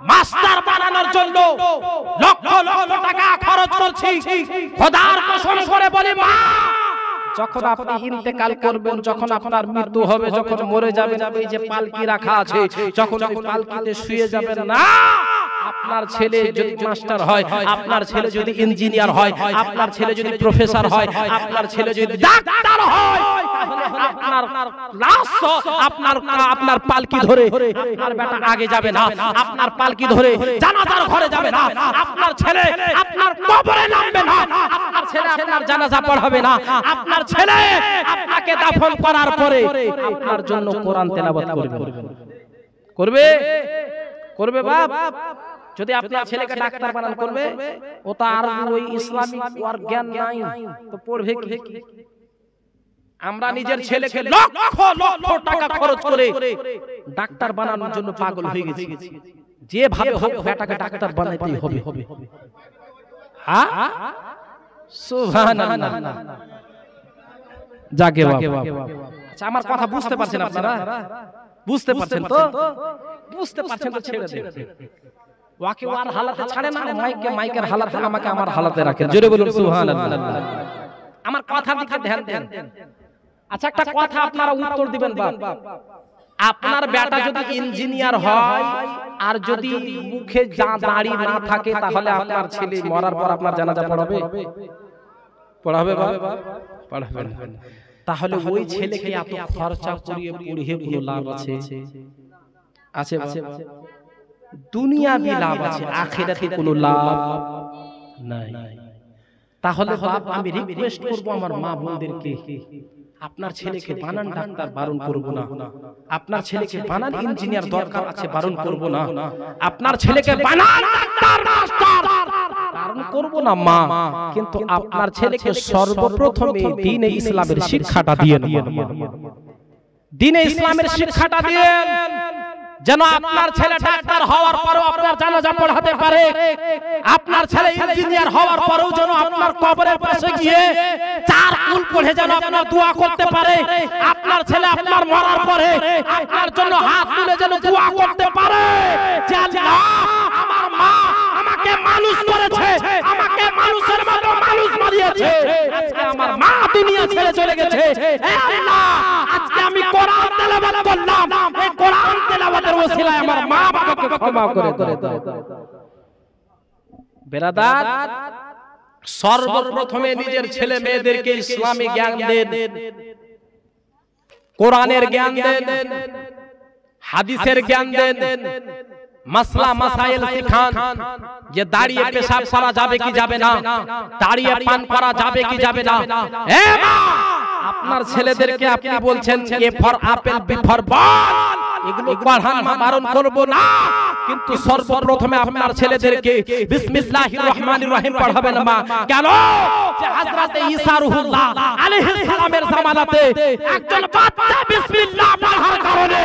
মাস্টার বানানোর জন্য লক্ষ লক্ষ টাকা খরচ করছি। খোদার কসম করে বলি মা, যখন আপনি ইন্তেকাল করবেন, যখন আপনার মৃত্যু হবে, যখন মরে যাবেন, এই যে পালকি রাখা আছে, যখন ওই পালকিতে শুয়ে যাবেন না, আপনার ছেলে যদি মাস্টার হয়, আপনার ছেলে যদি ইঞ্জিনিয়ার হয়, আপনার ছেলে যদি প্রফেসর হয়, আপনার ছেলে যদি ডাক্তার হয়, আপনার লাশ আপনার পালকি ধরে আপনার বেটা আগে যাবে না, আপনার পালকি ধরে জানাজার ঘরে যাবে না, আপনার ছেলে আপনার কবরে নামবে না, আপনার ছেলে আপনার জানাজা পড়াবে না, আপনার ছেলে আপনাকে দাফন করার পরে আপনার জন্য কোরআন তেলাওয়াত করবে করবে বাপ। যদি আপনার ছেলেকে ডাক্তার বানান করবে, ও তো আর ওই ইসলামিক ওর জ্ঞান নাই, তো পড়বে কি? আমরা নিজের ছেলেকে লক্ষ লক্ষ টাকা খরচ করে ডাক্তার বানানোর জন্য পাগল হয়ে গেছি। যেভাবে হোক বেটাকে ডাক্তার বানাইতেই হবে। হ্যাঁ, সুবহানাল্লাহ। যাকে বাবা, আচ্ছা আমার কথা বুঝতে পারছেন আপনারা? বুঝতে পারছেন তো? বুঝতে পারছেন তো ছেড়ে দেন। ওয়াকে ওয়ার হালাতে ছাড়ে না, মাইকের হালাতে আমাকে আমার হালাতে রাখে। জোরে বলুন সুবহানাল্লাহ। আমার কথার দিকে ধ্যান দেন। আচ্ছা একটা কথা আপনারা উত্তর দিবেন বাপ। আপনার বেটা যদি ইঞ্জিনিয়ার হয় আর যদি মুখে দাড়ি না থাকে, তাহলে আপনার ছেলে মরার পর আপনার জানাজা পড়াবে? পড়াবে বাপ? পড়াবে না। তাহলে ওই ছেলেকে এত খরচা করিয়ে পড়িয়ে কোনো লাভ আছে? আছে দুনিয়াবি লাভ আছে, আখিরাতে কোনো লাভ নাই। তাহলে বাপ আমি রিকোয়েস্ট করব আমার মা বোনদেরকে, আপনার ছেলেকে বানান ডাক্তার, বারণ করব না। আপনার ছেলেকে বানান ইঞ্জিনিয়ার, দরকার আছে, বারণ করব না। আপনার ছেলেকে বানান ডাক্তার, মাস্টার, বারণ করব না মা। কিন্তু আপনার ছেলেকে সর্বপ্রথমে দ্বীনে ইসলামের শিক্ষাটা দিয়ে নেন। দ্বীনে ইসলামের শিক্ষাটা দিয়েন, যেন আপনার ছেলে ডাক্তার হওয়ার পরেও আপনার জানাজা পড়াতে পারে, আপনার ছেলে ইঞ্জিনিয়ার হওয়ার পরেও যেন আপনার কবরের পাশে গিয়ে চার কুল পড়ে যেন আপনার দোয়া করতে পারে, আপনার ছেলে আপনার মরার পরে আপনার জন্য হাত তুলে যেন দোয়া করতে পারে যে আল্লাহ আমার মা আমাকে মানুষ করেছে, আমাকে মানুষের মতো মানুষ বানিয়েছে, আজকে আমার মা দুনিয়া ছেড়ে চলে গেছে, হে আল্লাহ আজকে আমি কোরআন তেলাওয়াত করলাম, এই কোরআন তেলাওয়াতের ওসিলায় আমার মা বাবাকে ক্ষমা করে দাও। বেরাদার, সর্বপ্রথমে নিজের ছেলে মেয়েদেরকে ইসলামী জ্ঞান দেন, কোরআনের জ্ঞান দেন, হাদিসের জ্ঞান দেন, মাসলা মাসাইল শিখান, যে দাঁড়িয়ে পেশাব করা যাবে কি যাবে না, দাঁড়িয়ে পান করা যাবে কি যাবে না। এ মা, আপনার ছেলেদেরকে আপনি বলছেন A for apple, B for ball, এগুলো পড়ান, বারণ করব না, কিন্তু সর্বপ্রথমে আপনার ছেলেদেরকে বিসমিল্লাহির রহমানির রহিম পড়াবেন মা। কেন? যে হযরত ঈসা রূহুল্লাহ আলাইহিস সালামের জামানাতে একজন বাচ্চা বিসমিল্লাহ পড়ার কারণে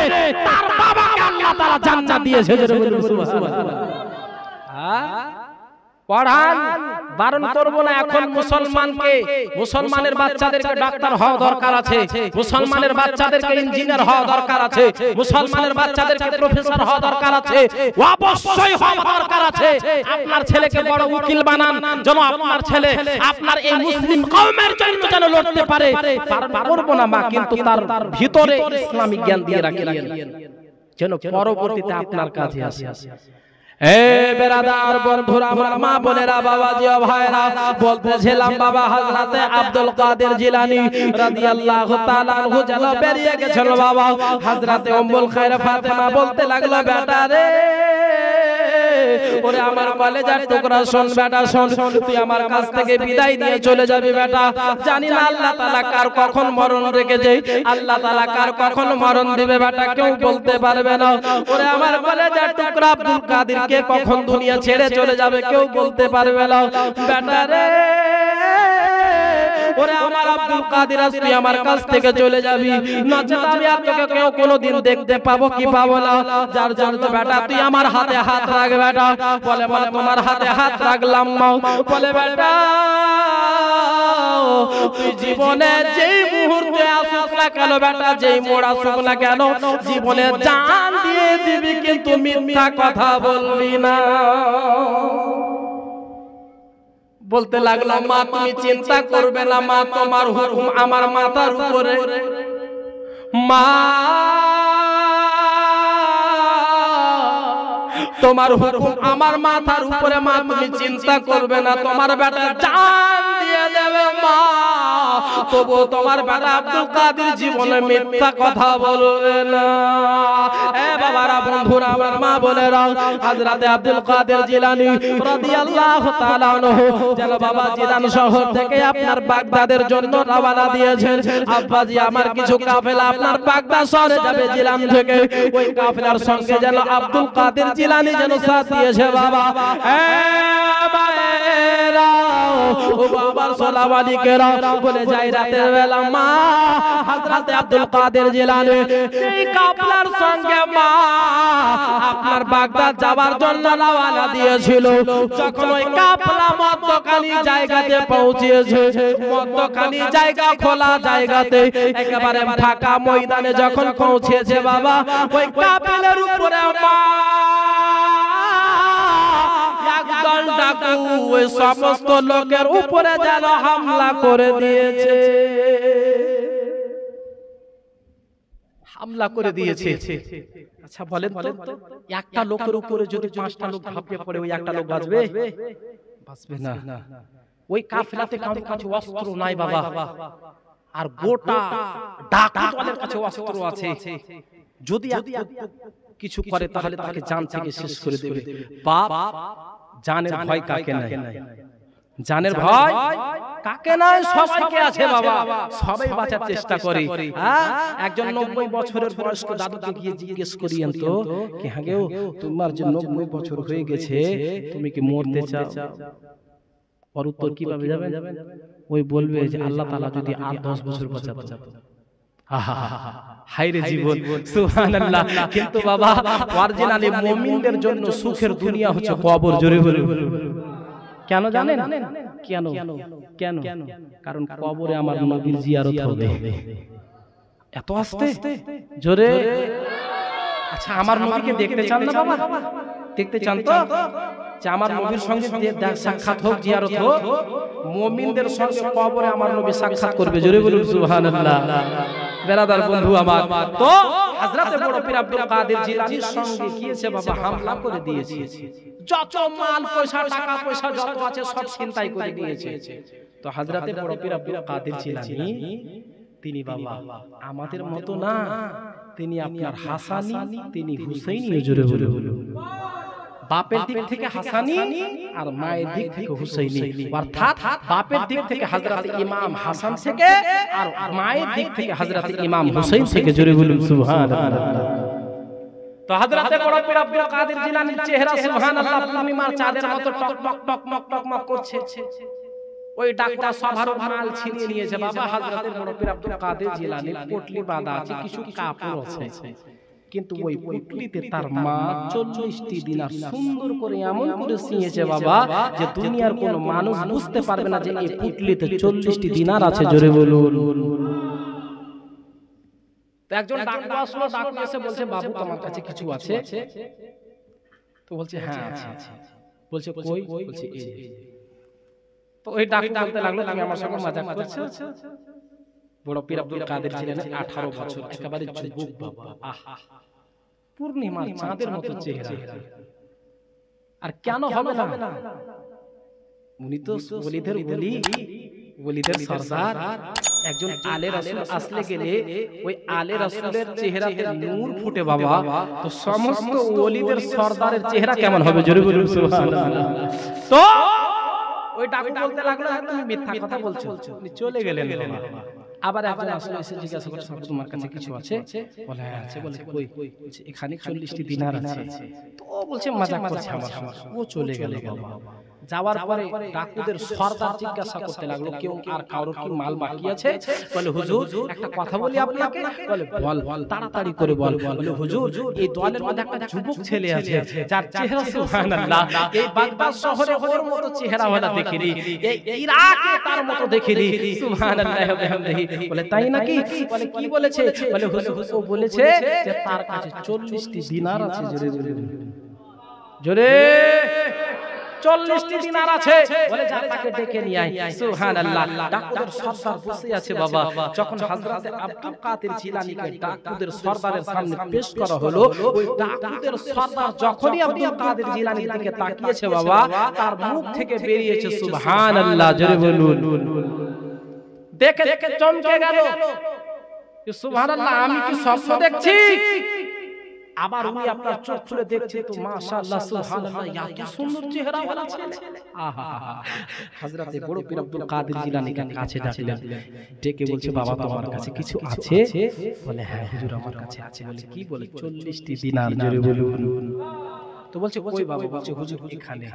তার বাবাকে আল্লাহ তাআলা জান্নাত দিয়েছে। সুবহানাল্লাহ। পড়ান, বারণ করব না। এখন মুসলমানের বাচ্চাদেরকে ডাক্তার হওয়া দরকার আছে, মুসলমানের বাচ্চাদেরকে ইঞ্জিনিয়ার হওয়া দরকার আছে, মুসলমানের বাচ্চাদেরকে প্রফেসর হওয়া দরকার আছে, অবশ্যই হওয়া দরকার আছে। আপনার ছেলেকে বড় উকিল বানান, যেন আপনার ছেলে আপনার এই মুসলিম কওমের জন্য যেন লড়তে পারে। বারণ করব না মা, কিন্তু তার ভিতরে ইসলামিক জ্ঞান দিয়ে রাখিয়েন, যেন পরবর্তীতে আপনার কাছে আসে। এ বেরাদার বন্ধুরা, আমার মা বোনেরা, বাবাজি ও ভাইরা, বলতেছিলাম বাবা হযরতে আব্দুল কাদের জিলানী রাদিয়াল্লাহু তাআলা আনহু যেন বেরিয়ে গেছিল। বাবা হযরতে উম্মুল খায়র ফাতেমা বলতে লাগলো, বেটা রে, ওরে আমার কলেজার টুকরা, শোন বেটা শোন, তুই আমার কাছ থেকে বিদায় নিয়ে চলে যাবি বেটা। জানি না আল্লাহ তাআলা কার কখন মরণ রেখেছে, আল্লাহ তাআলা কার কখন মরণ দিবে বেটা কেউ বলতে পারবে না। ওরে আমার কলেজার টুকরা আব্দুল কাদের কে কখন দুনিয়া ছেড়ে চলে যাবে কেউ বলতে পারবে না বেটা রে। ওরে আমার আব্দুল কাদের, আজ তুই আমার কাছ থেকে চলে যাবি, নচেত আমি আর তোকে কেউ কোনোদিন দেখতে পাবো কি পাবো না। যার জন্য বেটা তুই আমার হাতে হাত রাখ বেটা। বলে বলে তোমার হাতে হাত রাখলাম মা। বলে বেটা তুই জীবনে যেই মুহূর্তে আসুক না কেন বেটা, যেই মোড় আসুক না কেন, জীবনে জান দিয়ে দিবি, কিন্তু মিথ্যা কথা বলবি না। বলতে লাগলো মা তুমি চিন্তা করবে না মা, তোমার হুকুম আমার মাথার উপরে। মা তোমার হুকুম আমার মাথার উপরে মা, তুমি চিন্তা করবে না, তোমার বেটা জান দিয়ে দেবে মা, তবু তোমার বেটা আব্দুল কাদের জীবনে মিথ্যা কথা বলবে না। এ বাবারা বন্ধুরা আমার মা বোনেরা, হযরতে আব্দুল কাদের জিলানী রাদিয়াল্লাহু তাআলা আনহু যেন বাবা জিলান শহর থেকে আপনার বাগদাদের জন্য রওনা দিয়েছেন। আব্বাজি আমার কিছু কাফেলা আপনার বাগদাদ শহরে যাবে জিলান থেকে, ওই কাফেলার সঙ্গে যেন আব্দুল কাদের জিলানী যেন সাথ দিয়েছে বাবা। এ মায়েরা ও বাবার সোলাওয়ালিকেরা বলে যাই রাতের বেলা মা হযরতে আব্দুল কাদের জিলানী এই কাফেলার সঙ্গে মা আপনার বাগদাদ যাওয়ার জন্য রওনা দিয়েছিল। যখন ওই কাফেলা মধ্যখানি জায়গাতে পৌঁছেছে, মধ্যখানি জায়গা খোলা জায়গাতে একেবারে ফাঁকা ময়দানে যখন পৌঁছেছে বাবা, ওই কাফেলার উপরে মা একদল ডাকু ওই সমস্ত লোকের উপরে যেন হামলা করে দিয়েছে, হামলা করে দিয়েছে। আচ্ছা বলেন তো, একটা লোকের উপরে যদি 5টা লোক ঝাঁপিয়ে পড়ে, ওই একটা লোক বাঁচবে? বাঁচবে না। ওই কাফেলাতে কারোর কাছে অস্ত্র নাই বাবা, আর গোটা ডাকু দলের কাছে অস্ত্র আছে। যদি কিছু করে তাহলে তাকে জান থেকে শেষ করে দেবে। বাপ জানের ভয় কাকে নাই? জানের ভয় কাকে নাই? সবাইকে আছে বাবা, সবাই বাঁচার চেষ্টা করে। একজন 90 বছরের বয়স্ক দাদুকে গিয়ে জিজ্ঞেস করিয়েন তো, কি হ্যাঁ গো তোমার যে 90 বছর হয়ে গেছে, তুমি কি মরতে চাও? ওর উত্তর কিভাবে যাবেন? ওই বলবে যে আল্লাহ তাআলা যদি আর 10 বছর বাঁচাতো। হায়রে জীবন, সুবহানাল্লাহ। কিন্তু বাবা অরিজিনালি মুমিনদের জন্য সুখের দুনিয়া হচ্ছে কবর। জোরে বলুন কেন জানেন? কেন কেন? কারণ কবরে আমার নবীর জিয়ারত হবে। এত আস্তে জোরে। আচ্ছা আমার নবীকে দেখতে চান না বাবা? দেখতে চান তো? যে আমার নবীর সঙ্গে সাক্ষাৎ হোক, জিয়ারত হোক। মুমিনদের সঙ্গে কবরে আমার নবী সাক্ষাৎ করবে। জোরে বলুন সুবহানাল্লাহ। বেরাদার বন্ধু আমার, তো হযরতে বড় পীর আব্দুল কাদের জিলানীর সঙ্গে কিয়েছে বাবা, হামলা করে দিয়েছে। যত মাল পয়সা টাকা পয়সা যত আছে সব ছিনতাই করে দিয়েছে। তো হযরতে বড় পীর আব্দুল কাদের জিলানী তিনি বাবা আমাদের মতো না, তিনি আপনার হাসানি, তিনি হুসাইনি। জোরে বলুন। বাপের দিক থেকে হাসানি আর মায়ের দিক থেকে হুসাইনি, অর্থাৎ বাপের দিক থেকে হযরত ইমাম হাসান থেকে আর মায়ের দিক থেকে হযরত ইমাম হুসাইন থেকে। জোরে বলুন সুবহানাল্লাহ। তো হযরতে বড় পীর আব্দুল কাদের জিলানীর চেহারা সুবহানাল্লাহ পূর্ণিমার চাঁদের মতো টকটক টকমক টকমক করছে। ওই ডাকটা সবার মাল ছিনিয়ে নিয়েছে বাবা। হযরতে বড় পীর আব্দুল কাদের জিলানীর পটলি বাঁধা আছে, কিছু কাপড় আছে, কিন্তু ওই পুটলিতে তার মা 40টি দিনার সুন্দর করে এমন করে সিঁয়েছে বাবা যে দুনিয়ার কোনো মানুষ বুঝতে পারবে না যে এই পুটলিতে 40টি দিনার আছে। জোরে বলুন। তো একজন ডাকু আসলো, ডাকু এসে বলছে বাবু তোমার কাছে কিছু আছে? তো বলছে হ্যাঁ আছে। বলছে কই? বলছে এই। তো ওই ডাকু বলতে লাগলো তুমি আমার সঙ্গে মজাক করছো? বড় পীর আব্দুল কাদের জিলানী 18 বছর, একেবারে যুবক বাবা। আহা পূর্ণিমার চাঁদের মতো চেহারা। আর কেন হবে না? উনি তো ওলিদের ওলি, ওলিদের সরদার। একজন আলে রাসূল আসলে গেলে ওই আলে রাসূলের চেহারাতে নূর ফুটে বাবা। তো সমস্ত ওলিদের সরদারের চেহারা কেমন হবে? জোরে বলুন সুবহানাল্লাহ। তো ওই ডাকু বলতে লাগলো তুমি মিথ্যা কথা বলছো। উনি চলে গেলেন। আবার একজন আসলে এসে জিজ্ঞাসা করছে তোমার কাছে কিছু আছে? বলে হ্যাঁ আছে। বলে কই? বলছে এখানে 40টি দিনার আছে। তো ও বলছে মজাক করছে আমার সঙ্গে। ও চলে গেল বাবা। যাওয়ার পরে ডাকুদের সরদার জিজ্ঞাসা করতে লাগলো কেউ আর কারোর কি মাল বাকি আছে? বলে হুজুর একটা কথা বলি আপনাকে। বলে বল, তাড়াতাড়ি করে বল। বলে হুজুর এই দলের মধ্যে একটা যুবক ছেলে আছে যার চেহারা সুবহানাল্লাহ এই বাগদাদ শহরে ওর মতো চেহারা ওরা দেখিনি, এই ইরাকে তার মতো দেখিনি। সুবহানাল্লাহ ওয়া বিহামদিহি। বলে তাই নাকি? বলে কি বলেছে? বলে হুজুর ও বলেছে যে তার কাছে 40টি দিনার আছে। জোরে জোরে জোরে 40টি দিনার আছে, বলে যা তাকে ডেকে নিয়ে আয়। সুবহানাল্লাহ। ডাকুদের সর্দার বসে আছে বাবা। যখন হযরত আব্দুল কাদের জিলানীকে ডাকুদের সর্দারের সামনে পেশ করা হলো, ওই ডাকুদের সর্দার যখনই আব্দুল কাদের জিলানীর দিকে তাকিয়েছে বাবা, তার মুখ থেকে বেরিয়েছে সুবহানাল্লাহ। জোরে বলুন। দেখে দেখে চমকে গেল, সুবহানাল্লাহ, আমি কি স্বপ্ন দেখছি? আবার উনি আপনার চোখ খুলে দেখছে তো মাশাআল্লাহ সুবহানাল্লাহ, এত সুন্দর চেহারা वाला ছেলে। আহা, হযরতে বড় পীর আব্দুল কাদের জিলানীকে কাছে ডাকলেন, ডেকে বলছে বাবা তোমার কাছে কিছু আছে? বলে হ্যাঁ হুজুর আমার কাছে আছে। বলে কি? বলে 40টি দিনার। জোরে বলুন। তো বলছে কই বাবা? বলছে হুজুর এখানে।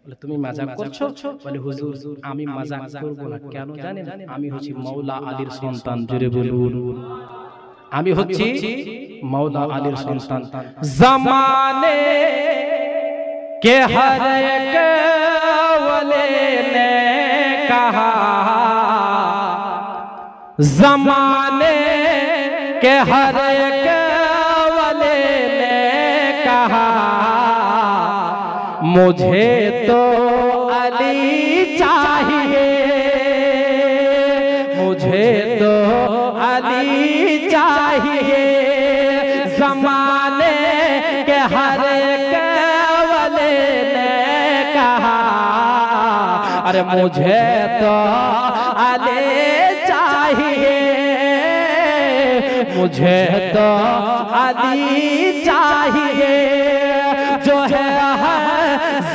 বলে তুমি মাজাক করছো? বলে হুজুর আমি মাজাক করব না, কেন জানেন? আমি হচ্ছি মাওলা আলীর সন্তান। জোরে বলুন। আমি হচ্ছি मौला अली सुल्तान। ज़माने के हर एक वली ने कहा, ज़माने के हर एक वली ने कहा, मुझे तो अली चाहिए, मुझे तो अली चाहिए। ज़माने के हर एक वली ने कहा, अरे मुझे तो अली चाहिए, मुझे तो अली चाहिए। जो है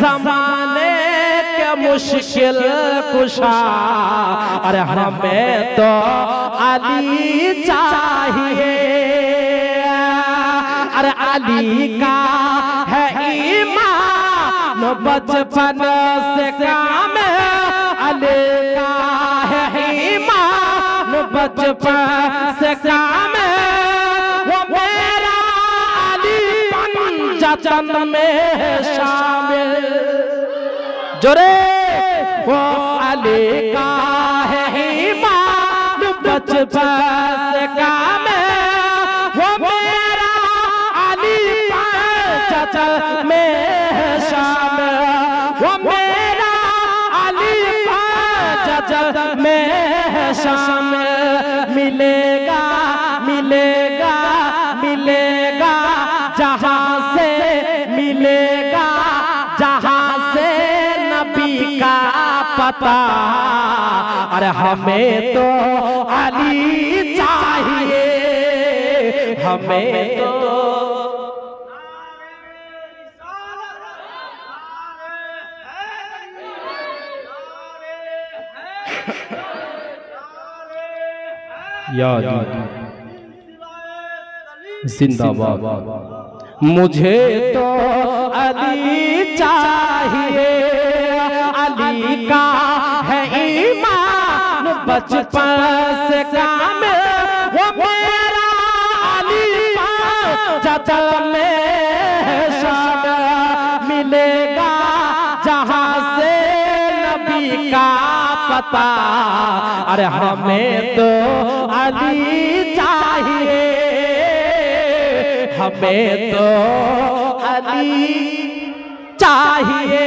ज़माने के मुश्किल कुशा, अरे हमें तो अली चाहिए। अरे अली का है ईमान बचपन से काम, अली का है ईमान बचपन से काम, वो मेरा अली पंचतन में शामिल। जोरे वो अली का है ईमान बचपन से काम, वो मेरा अली पंचतन में शामिल, वो मेरा अली पंचतन में शामिल। मिलेगा मिलेगा मिलेगा जहाँ से मिलेगा, जहाँ से नबी का पता। अरे हमें तो अली चाहिए, हमें तो या जिंदाबाद। मुझे तो अली चाहिए, अली का है ईमान बचपन से काम, वो मेरा अली पंचतन में शामिल। मिलेगा जहाँ से नबी का पता, अरे हमें तो अली चाहिए, हमें तो अली चाहिए।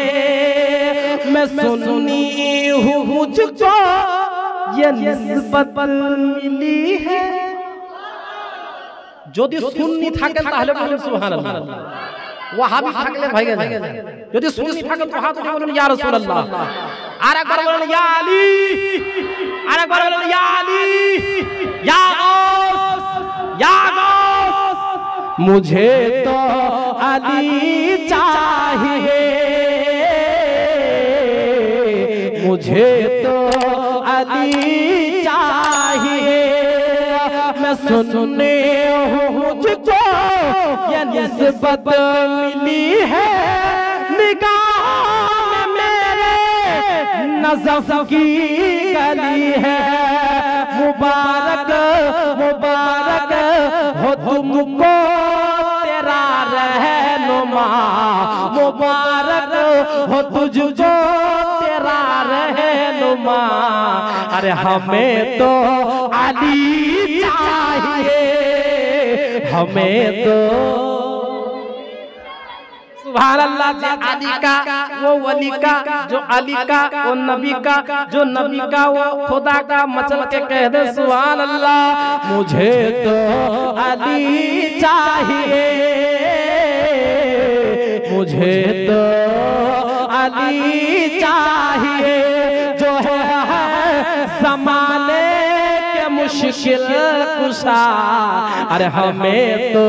मैं सुन्नी हूँ, मुझको ये निस्बत मिली है। যদি সুন্নি থাকেন তাহলে বলুন সুবহানাল্লাহ, ওয়াহাবি থাকলে ভাইগা যায়। যদি সুন্নি থাকেন তো হাত উঠিয়ে বলুন ইয়া রাসূলুল্লাহ। আরেকবার বলুন ইয়া আলী, আরেকবার বলুন ইয়া আলী, ইয়া গাউস, ইয়া গাউস। मुझे तो अली चाहिए, मुझे तो अली चाहिए। मैं सुनने हूँ मुझको ये निस्बत मिली है, निगाह में मेरे नज़फ की गली है। मुबारक मुबारक हो तुमको तेरा रहनुमा, मुबारक हो तुझको तेरा रहनुमा। अरे हमें तो अली चाहिए, हमें तो सुभान अल्लाह। जो अली का वो वली का, जो अली का वो नबी का, जो नबी का वो खुदा का, मचल के कह दे सुभान अल्लाह। मुझे तो अली चाहिए, मुझे तो अली चाहिए, जो है ज़माने के मुश्किल कुशा। अरे हमें तो